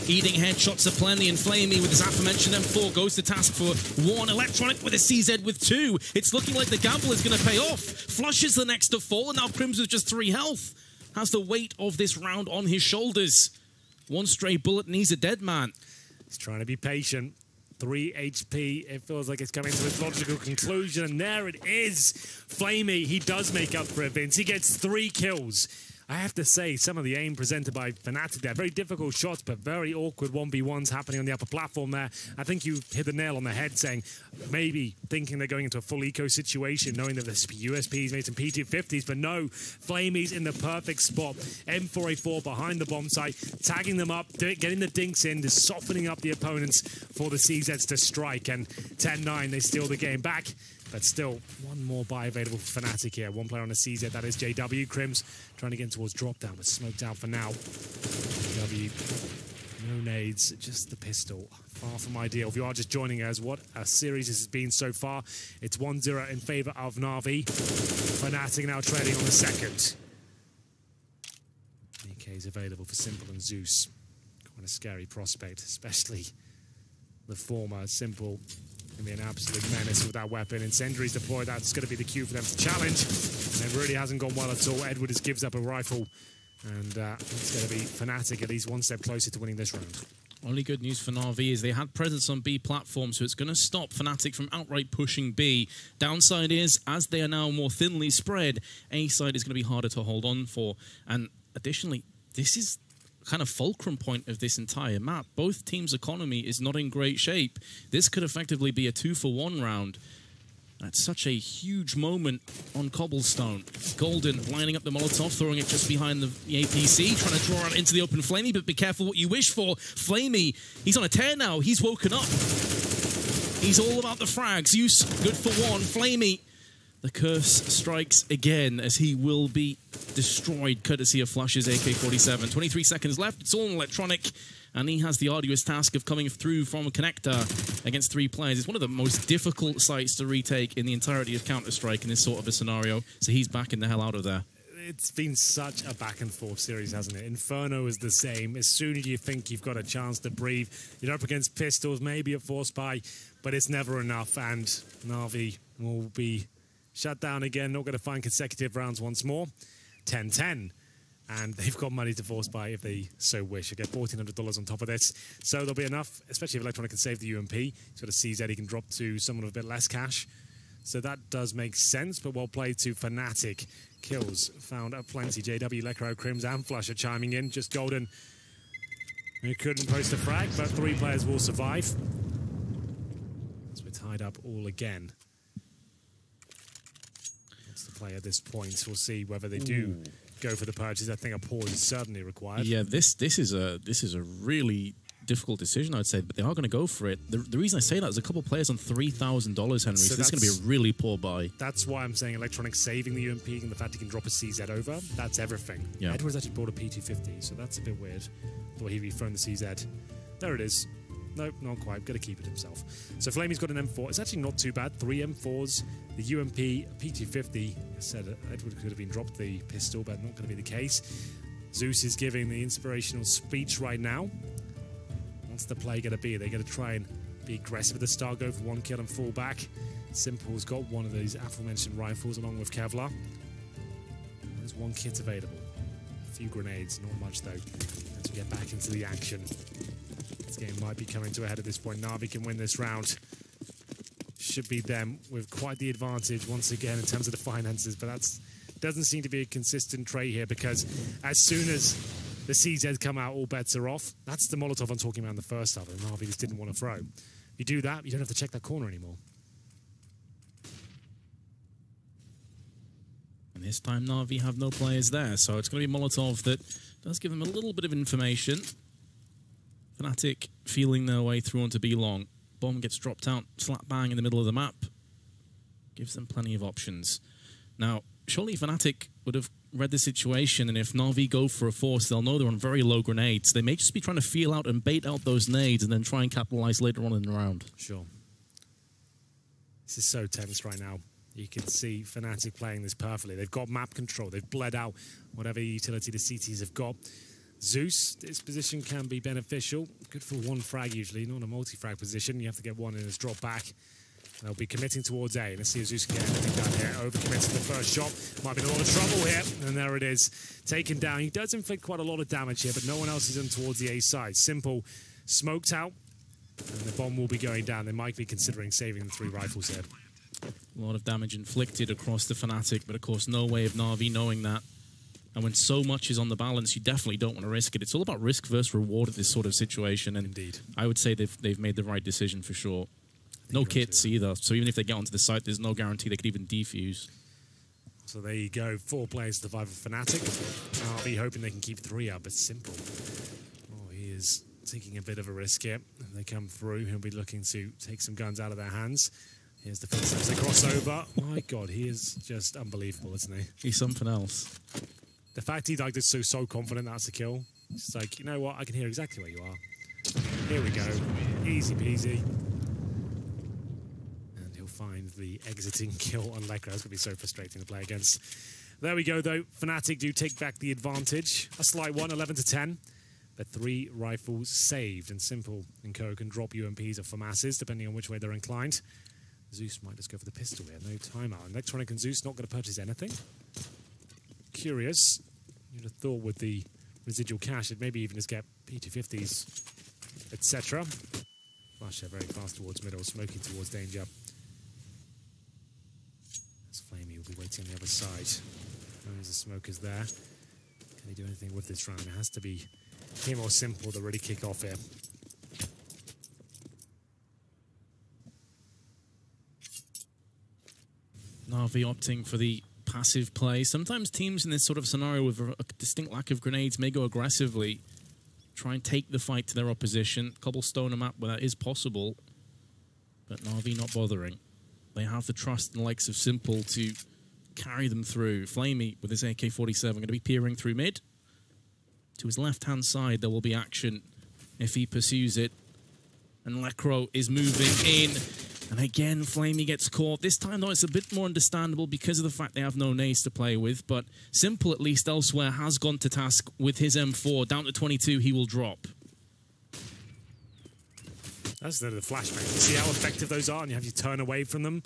eating headshots aplenty, and Flamey with his aforementioned M4 goes to task for 1. Electronic with a CZ with 2. It's looking like the gamble is going to pay off. Flushes the next to fall, and now Crims with just 3 health. Has the weight of this round on his shoulders. 1 stray bullet and he's a dead man. He's trying to be patient. 3 HP. It feels like it's coming to its logical conclusion, and there it is. Flamey, he does make up for it, Vince. He gets 3 kills. I have to say, some of the aim presented by Fnatic there, very difficult shots, but very awkward 1v1s happening on the upper platform there. I think you hit the nail on the head saying, maybe thinking they're going into a full eco situation, knowing that there's USPs, maybe some P250s, but no, Flamey's in the perfect spot. M4A4 behind the bomb site, tagging them up, getting the dinks in, just softening up the opponents for the CZs to strike, and 10-9, they steal the game back. But still, 1 more buy available for Fnatic here. 1 player on the CZ, that is JW. Crims trying to get in towards drop down, but smoked out for now. JW, no nades, just the pistol. Far from ideal. If you are just joining us, what a series this has been so far. It's 1-0 in favor of Na'Vi. Fnatic now trading on the second. AK is available for Simple and Zeus. Quite a scary prospect, especially the former. Simple going to be an absolute menace with that weapon. Incendiaries deployed, that's going to be the cue for them to challenge. And it really hasn't gone well at all. Edward just gives up a rifle. And it's going to be Fnatic at least 1 step closer to winning this round. Only good news for Na'Vi is they had presence on B platform, so it's going to stop Fnatic from outright pushing B. Downside is, as they are now more thinly spread, A side is going to be harder to hold on for. And additionally, this is kind of fulcrum point of this entire map. Both teams' economy is not in great shape. This could effectively be a 2-for-1 round. That's such a huge moment on Cobblestone. Golden lining up the Molotov, throwing it just behind the APC, trying to draw out into the open Flamey, but be careful what you wish for. Flamey, he's on a tear now. He's woken up. He's all about the frags. Use good for one. Flamey, the curse strikes again as he will be destroyed courtesy of Flush's AK-47. 23 seconds left. It's all electronic. And he has the arduous task of coming through from a connector against 3 players. It's one of the most difficult sites to retake in the entirety of Counter-Strike in this sort of a scenario. So he's backing the hell out of there. It's been such a back-and-forth series, hasn't it? Inferno is the same. As soon as you think you've got a chance to breathe, you're up against pistols, maybe a force buy, but it's never enough. And Na'Vi will be shut down again, not going to find consecutive rounds once more. 10-10. And they've got money to force buy if they so wish. They get $1,400 on top of this. So there'll be enough, especially if Electronic can save the UMP. He's got a CZ he can drop to someone with a bit less cash. So that does make sense, but well played to Fnatic. Kills found up plenty. JW, Lecro, Crims, and Flusher chiming in. Just Golden, who couldn't post a frag, but 3 players will survive. So we're tied up all again. That's the play at this point. We'll see whether they do go for the purchase. I think a pause is certainly required. Yeah, this is a really difficult decision, I'd say, but they are going to go for it. The reason I say that is a couple of players on $3,000, Henry, so this is going to be a really poor buy. That's why I'm saying Electronic saving the UMP and the fact he can drop a CZ over. That's everything. Yeah. Edwards actually bought a P250, so that's a bit weird. Thought he'd be thrown the CZ. There it is. Nope, not quite. Got to keep it himself. So Flamey's got an M4. It's actually not too bad. 3 M4s, the UMP, P250. I said Edward could have been dropped the pistol, but not going to be the case. Zeus is giving the inspirational speech right now. What's the play going to be? They're going to try and be aggressive at the start, go for 1 kill and fall back. Simple's got one of these aforementioned rifles along with Kevlar. There's 1 kit available. A few grenades, not much though. As we get back into the action. This game might be coming to a head at this point. Na'Vi can win this round. Should be them with quite the advantage once again in terms of the finances, but that doesn't seem to be a consistent trait here, because as soon as the CZ come out, all bets are off. That's the Molotov I'm talking about in the first half, and Na'Vi just didn't want to throw. If you do that, you don't have to check that corner anymore. And this time Na'Vi have no players there, so it's going to be Molotov that does give them a little bit of information. Fnatic feeling their way through onto B long. Bomb gets dropped out, slap bang in the middle of the map. Gives them plenty of options. Now, surely Fnatic would have read the situation, and if Na'Vi go for a force, they'll know they're on very low grenades. They may just be trying to feel out and bait out those nades and then try and capitalize later on in the round. Sure. This is so tense right now. You can see Fnatic playing this perfectly. They've got map control. They've bled out whatever utility the CTs have got. Zeus, this position can be beneficial. Good for 1 frag usually, not a multi-frag position. You have to get 1 in his drop back. They'll be committing towards A. Let's see if Zeus can get anything done here. Overcommits to the first shot. Might be in a lot of trouble here. And there it is. Taken down. He does inflict quite a lot of damage here, but no one else is in towards the A side. Simple smoked out. And the bomb will be going down. They might be considering saving the 3 rifles here. A lot of damage inflicted across the Fnatic, but of course no way of Na'Vi knowing that. And when so much is on the balance, you definitely don't want to risk it. It's all about risk versus reward at this sort of situation. And indeed, I would say they've made the right decision for sure. No kits either, so even if they get onto the site, there's no guarantee they could even defuse. So there you go, 4 players to survive with Fnatic. I'll be hoping they can keep 3 up, but Simple. Oh, he is taking a bit of a risk here. If they come through, he'll be looking to take some guns out of their hands. Here's the footsteps, they cross over. My God, he is just unbelievable, isn't he? He's something else. The fact he like is so confident that's a kill. It's like, you know what, I can hear exactly where you are. Here we go, easy peasy. And he'll find the exiting kill on Lekra. That's going to be so frustrating to play against. There we go though, Fnatic do take back the advantage. A slight one, 11-10. But 3 rifles saved, and Simple and Co can drop UMPs or FAMASs, depending on which way they're inclined. Zeus might just go for the pistol here, no timeout. Electronic and Zeus not going to purchase anything. Curious. You'd have thought with the residual cash, it'd maybe even just get P250s, etc. Flusher very fast towards middle, smoking towards danger. As Flamey will be waiting on the other side. There's the smokers there. Can he do anything with this round? It has to be him or Simple to really kick off here. Na'Vi opting for the passive play. Sometimes teams in this sort of scenario with a distinct lack of grenades may go aggressively, try and take the fight to their opposition, cobblestone a map where that is possible, but Na'Vi not bothering. They have the trust in the likes of Simple to carry them through. Flamey with his AK-47 going to be peering through mid. To his left-hand side, there will be action if he pursues it. And Lekro is moving in. And again, Flamey gets caught. This time, though, it's a bit more understandable because of the fact they have no nades to play with. But Simple, at least elsewhere, has gone to task with his M4. Down to 22, he will drop. That's the flashbang. You see how effective those are, and you have to turn away from them.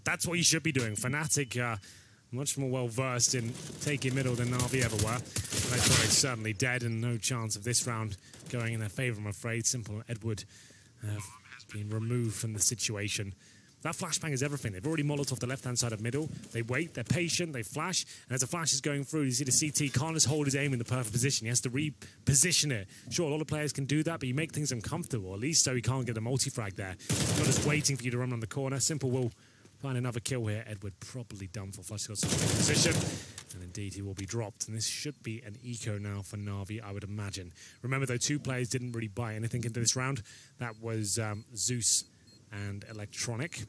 That's what you should be doing. Fnatic, much more well-versed in taking middle than Na'Vi ever were. Electronic's certainly dead, and no chance of this round going in their favor, I'm afraid. Simple and Edward have been removed from the situation. That flashbang is everything. They've already Molotov the left-hand side of middle. They wait, they're patient, they flash, and as the flash is going through, you see the CT can't just hold his aim in the perfect position. He has to reposition it. Sure, a lot of players can do that, but you make things uncomfortable, at least so he can't get a multi-frag there. He's not just waiting for you to run on the corner. Simple will find another kill here. Edward probably done for. Flash got such a good position, and indeed he will be dropped. And this should be an eco now for Na'Vi, I would imagine. Remember, though, two players didn't really buy anything into this round. That was Zeus and Electronic.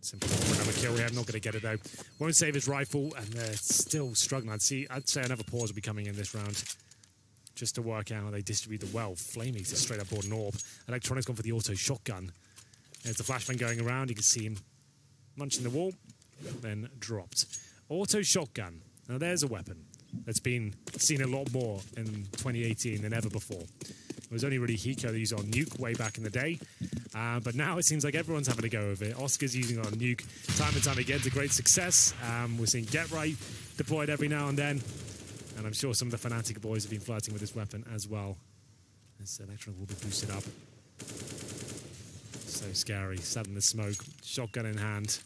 Simple for another kill here. Not going to get it, though. Won't save his rifle, and they're still struggling. I'd say another pause will be coming in this round, just to work out how they distribute the well. Flamey's just straight up board an orb. Electronic's gone for the auto shotgun. There's the flashbang going around. You can see him munching the wall, then dropped. Auto shotgun. Now there's a weapon that's been seen a lot more in 2018 than ever before. It was only really Hiko that used it on Nuke way back in the day, but now it seems like everyone's having a go of it. Oscar's using it on Nuke time and time again to great success. We're seeing Get Right deployed every now and then, and I'm sure some of the Fnatic boys have been flirting with this weapon as well. This Electro will be boosted up. So scary, sat in the smoke, shotgun in hand.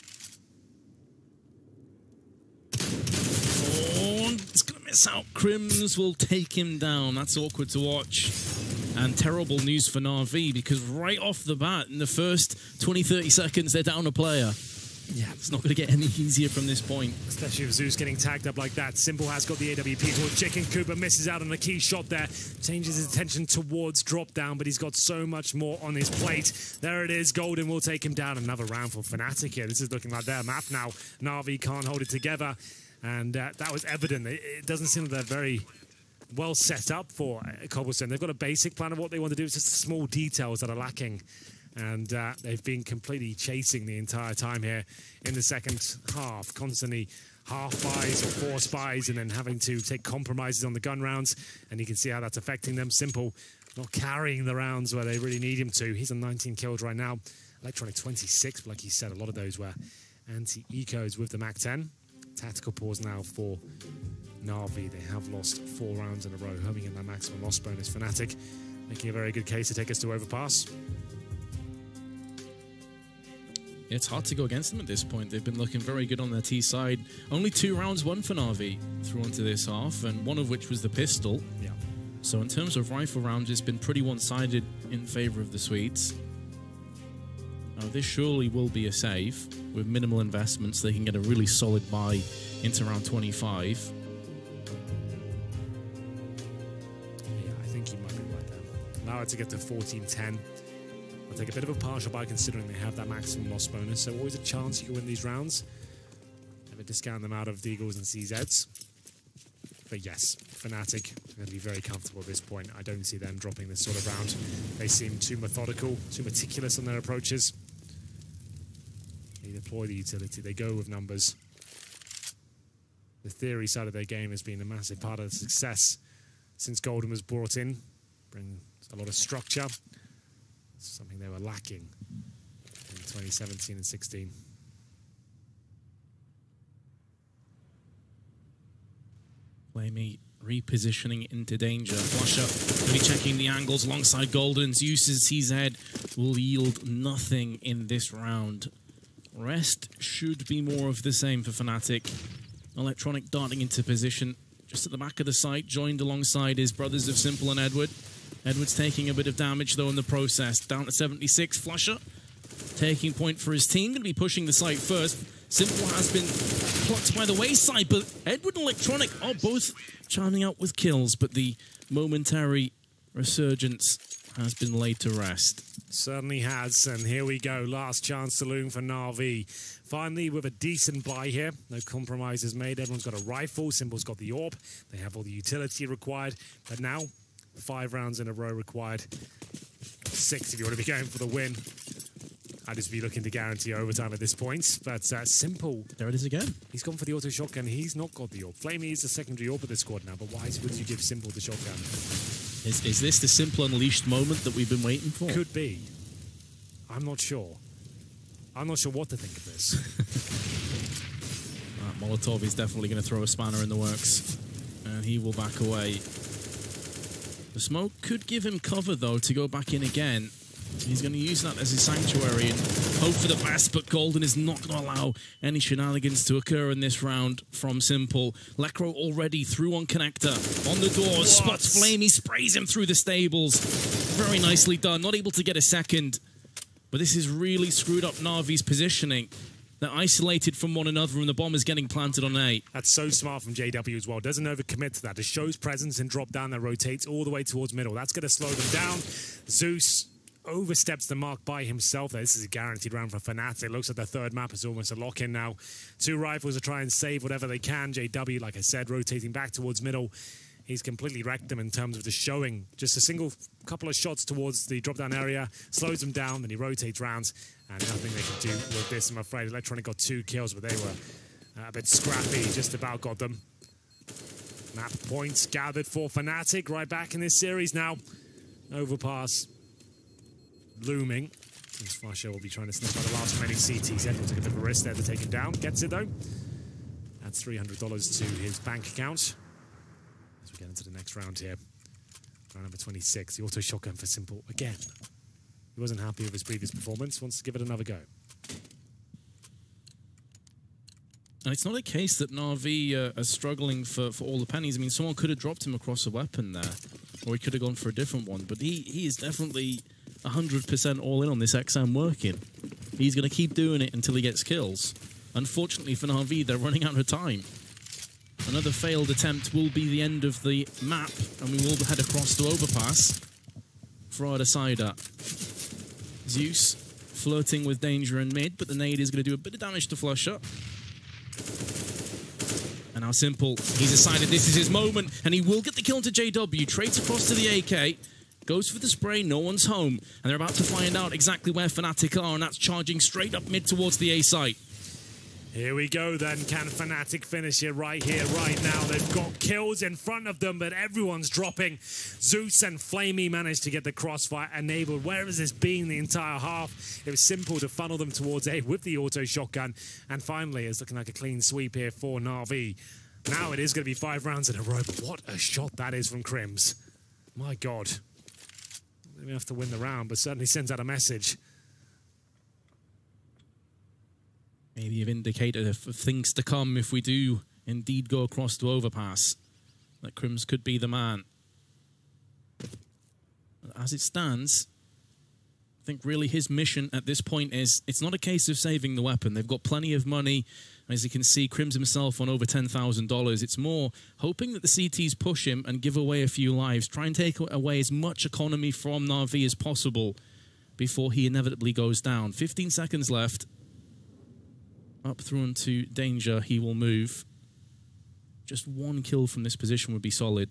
Oh, it's going to miss out. Crims will take him down. That's awkward to watch. And terrible news for Na'Vi, because right off the bat, in the first 20-30 seconds, they're down a player. Yeah, it's not going to get any easier from this point. Especially with Zeus getting tagged up like that. Simple has got the AWP towards Chicken Cooper, misses out on a key shot there. Changes his attention towards drop down, but he's got so much more on his plate. There it is. Golden will take him down. Another round for Fnatic here. This is looking like their map now. Na'Vi can't hold it together. And that was evident. It doesn't seem like they're very well set up for Cobblestone. They've got a basic plan of what they want to do. It's just the small details that are lacking. And they've been completely chasing the entire time here in the second half, constantly half buys or force buys, and then having to take compromises on the gun rounds. And you can see how that's affecting them. Simple not carrying the rounds where they really need him to. He's on 19 kills right now. Electronic 26, but like he said, a lot of those were anti-ecos with the MAC-10. Tactical pause now for Na'Vi. They have lost 4 rounds in a row, homing in that maximum loss bonus. Fnatic making a very good case to take us to overpass. It's hard to go against them at this point. They've been looking very good on their T side. Only 2 rounds won for Na'Vi through onto this half, and one of which was the pistol. Yeah. So in terms of rifle rounds, it's been pretty one-sided in favor of the Swedes. Now this surely will be a save. With minimal investments, they can get a really solid buy into round 25. Yeah, I think he might be right there. Now to get to 14-10. I'll take a bit of a partial buy considering they have that maximum loss bonus, so always a chance you can win these rounds. Never discount them out of Deagles and CZs. But yes, Fnatic are going to be very comfortable at this point. I don't see them dropping this sort of round. They seem too methodical, too meticulous on their approaches. They deploy the utility, they go with numbers. The theory side of their game has been a massive part of the success since Golden was brought in. Brings a lot of structure. Something they were lacking in 2017 and 16. Flamey repositioning into danger. Flusher really checking the angles alongside Golden. Zeus's CZ will yield nothing in this round. Rest should be more of the same for Fnatic. Electronic darting into position just at the back of the site, joined alongside his brothers of Simple and Edward. Edward's taking a bit of damage, though, in the process. Down to 76. Flusher taking point for his team. Going to be pushing the site first. Simple has been plucked by the wayside, but Edward and Electronic are both chiming out with kills, but the momentary resurgence has been laid to rest. Certainly has, and here we go. Last chance saloon for Na'Vi. Finally, with a decent buy here. No compromises made. Everyone's got a rifle. Simple's got the AWP. They have all the utility required. But now, 5 rounds in a row required. 6 if you want to be going for the win. I'd just be looking to guarantee overtime at this point. But Simple. There it is again. He's gone for the auto shotgun. He's not got the AWP. Flamey is the secondary AWP of the squad now. But why would you give Simple the shotgun? Is this the Simple Unleashed moment that we've been waiting for? Could be. I'm not sure. I'm not sure what to think of this. Molotov is definitely going to throw a spanner in the works, and he will back away. The smoke could give him cover, though, to go back in again. He's going to use that as his sanctuary and hope for the best, but Golden is not going to allow any shenanigans to occur in this round from Simple. Lecro already through on Connector, on the doors, spots Flame, he sprays him through the stables. Very nicely done, not able to get a second. But this has really screwed up Na'Vi's positioning. They're isolated from one another and the bomb is getting planted on A. That's so smart from JW as well. Doesn't overcommit to that. Just shows presence and drop down that rotates all the way towards middle. That's going to slow them down. Zeus oversteps the mark by himself. This is a guaranteed round for Fnatic. It looks like the third map is almost a lock-in now. 2 rifles to try and save whatever they can. JW, like I said, rotating back towards middle. He's completely wrecked them in terms of just showing just a single couple of shots towards the drop-down area, slows them down, then he rotates rounds, and nothing they can do with this, I'm afraid. Electronic got 2 kills, but they were a bit scrappy, just about got them. Map points gathered for Fnatic, right back in this series now. Overpass looming. This Flasher will be trying to snip out the last remaining CTs. Edward took a bit of a risk there to take him down. Gets it, though. Adds $300 to his bank account. As we get into the next round here. Round number 26, the auto shotgun for Simple again. He wasn't happy with his previous performance, wants to give it another go. And it's not a case that Na'Vi are struggling for all the pennies. I mean, someone could have dropped him across a weapon there, or he could have gone for a different one. But he is definitely 100% all in on this XM working. He's going to keep doing it until he gets kills. Unfortunately for Na'Vi, they're running out of time. Another failed attempt will be the end of the map, and we will head across to Overpass. Throw a cider. Zeus flirting with danger in mid, but the nade is going to do a bit of damage to Flusher. And now Simple, he's decided this is his moment, and he will get the kill into JW. Trades across to the AK, goes for the spray, no one's home. And they're about to find out exactly where Fnatic are, and that's charging straight up mid towards the A site. Here we go then. Can Fnatic finish it right here, right now? They've got kills in front of them, but everyone's dropping. Zeus and Flamey managed to get the crossfire enabled. Where has this been the entire half? It was Simple to funnel them towards A with the auto shotgun. And finally, it's looking like a clean sweep here for Na'Vi. Now it is going to be 5 rounds in a row, but what a shot that is from Crims. My God. Maybe have to win the round, but certainly sends out a message. Maybe an indicator of things to come if we do indeed go across to Overpass. That Crims could be the man. But as it stands, I think really his mission at this point is, it's not a case of saving the weapon. They've got plenty of money. As you can see, Crims himself on over $10,000. It's more hoping that the CTs push him and give away a few lives. Try and take away as much economy from Na'Vi as possible before he inevitably goes down. 15 seconds left. Up through into danger, he will move. Just 1 kill from this position would be solid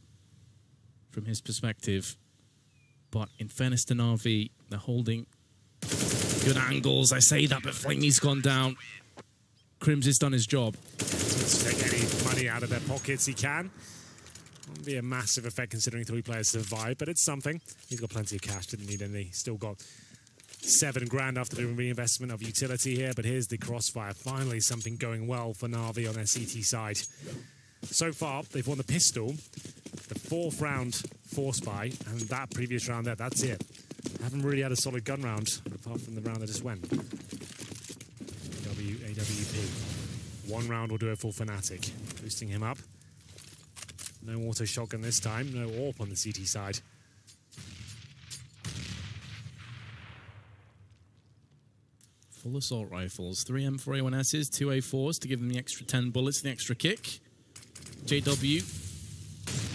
from his perspective. But in fairness to Na'Vi, they're holding good angles. I say that, but Flamey's gone down. Crims has done his job. Let's take any money out of their pockets he can. Won't be a massive effect considering 3 players survived, but it's something. He's got plenty of cash, didn't need any. Still got 7 grand after the reinvestment of utility here, but here's the crossfire. Finally, something going well for Na'Vi on their CT side. So far, they've won the pistol, the 4th round force buy, and that previous round there, that's it. Haven't really had a solid gun round, apart from the round that just went. AWP. 1 round will do it for Fnatic. Boosting him up. No auto shotgun this time, no AWP on the CT side. Full assault rifles. 3 M4A1Ss, 2 A4s to give them the extra 10 bullets, the extra kick. JW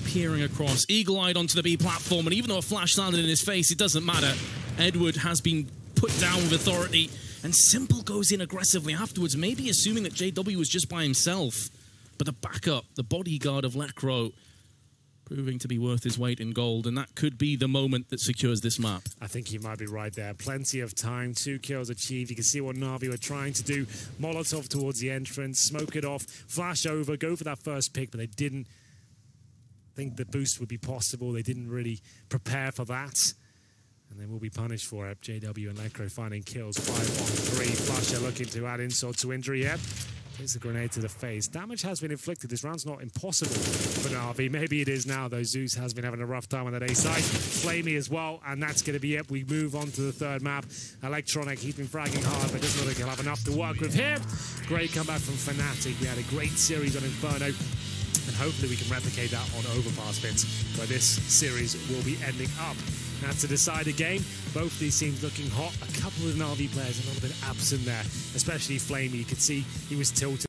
peering across, eagle-eyed onto the B platform, and even though a flash landed in his face, it doesn't matter. Edward has been put down with authority, and Simple goes in aggressively afterwards, maybe assuming that JW was just by himself. But the backup, the bodyguard of Lekro, proving to be worth his weight in gold, and that could be the moment that secures this map. I think you might be right there. Plenty of time, 2 kills achieved. You can see what Na'Vi were trying to do. Molotov towards the entrance, smoke it off, flash over, go for that first pick, but they didn't think the boost would be possible. They didn't really prepare for that. And they will be punished for it. JW and Lekro finding kills. 5-on-3. Flasher looking to add insult to injury here. Here's the grenade to the face. Damage has been inflicted. This round's not impossible for Na'Vi. Maybe it is now, though. Zeus has been having a rough time on that A side. Flamey as well, and that's going to be it. We move on to the third map. Electronic, he's been fragging hard, but doesn't look like he'll have enough to work with here. Great comeback from Fnatic. We had a great series on Inferno, and hopefully we can replicate that on Overpass, Vince, where this series will be ending up. That's to decide the game. Both these teams looking hot. A couple of Na'Vi players a little bit absent there, especially Flamey. You could see he was tilted.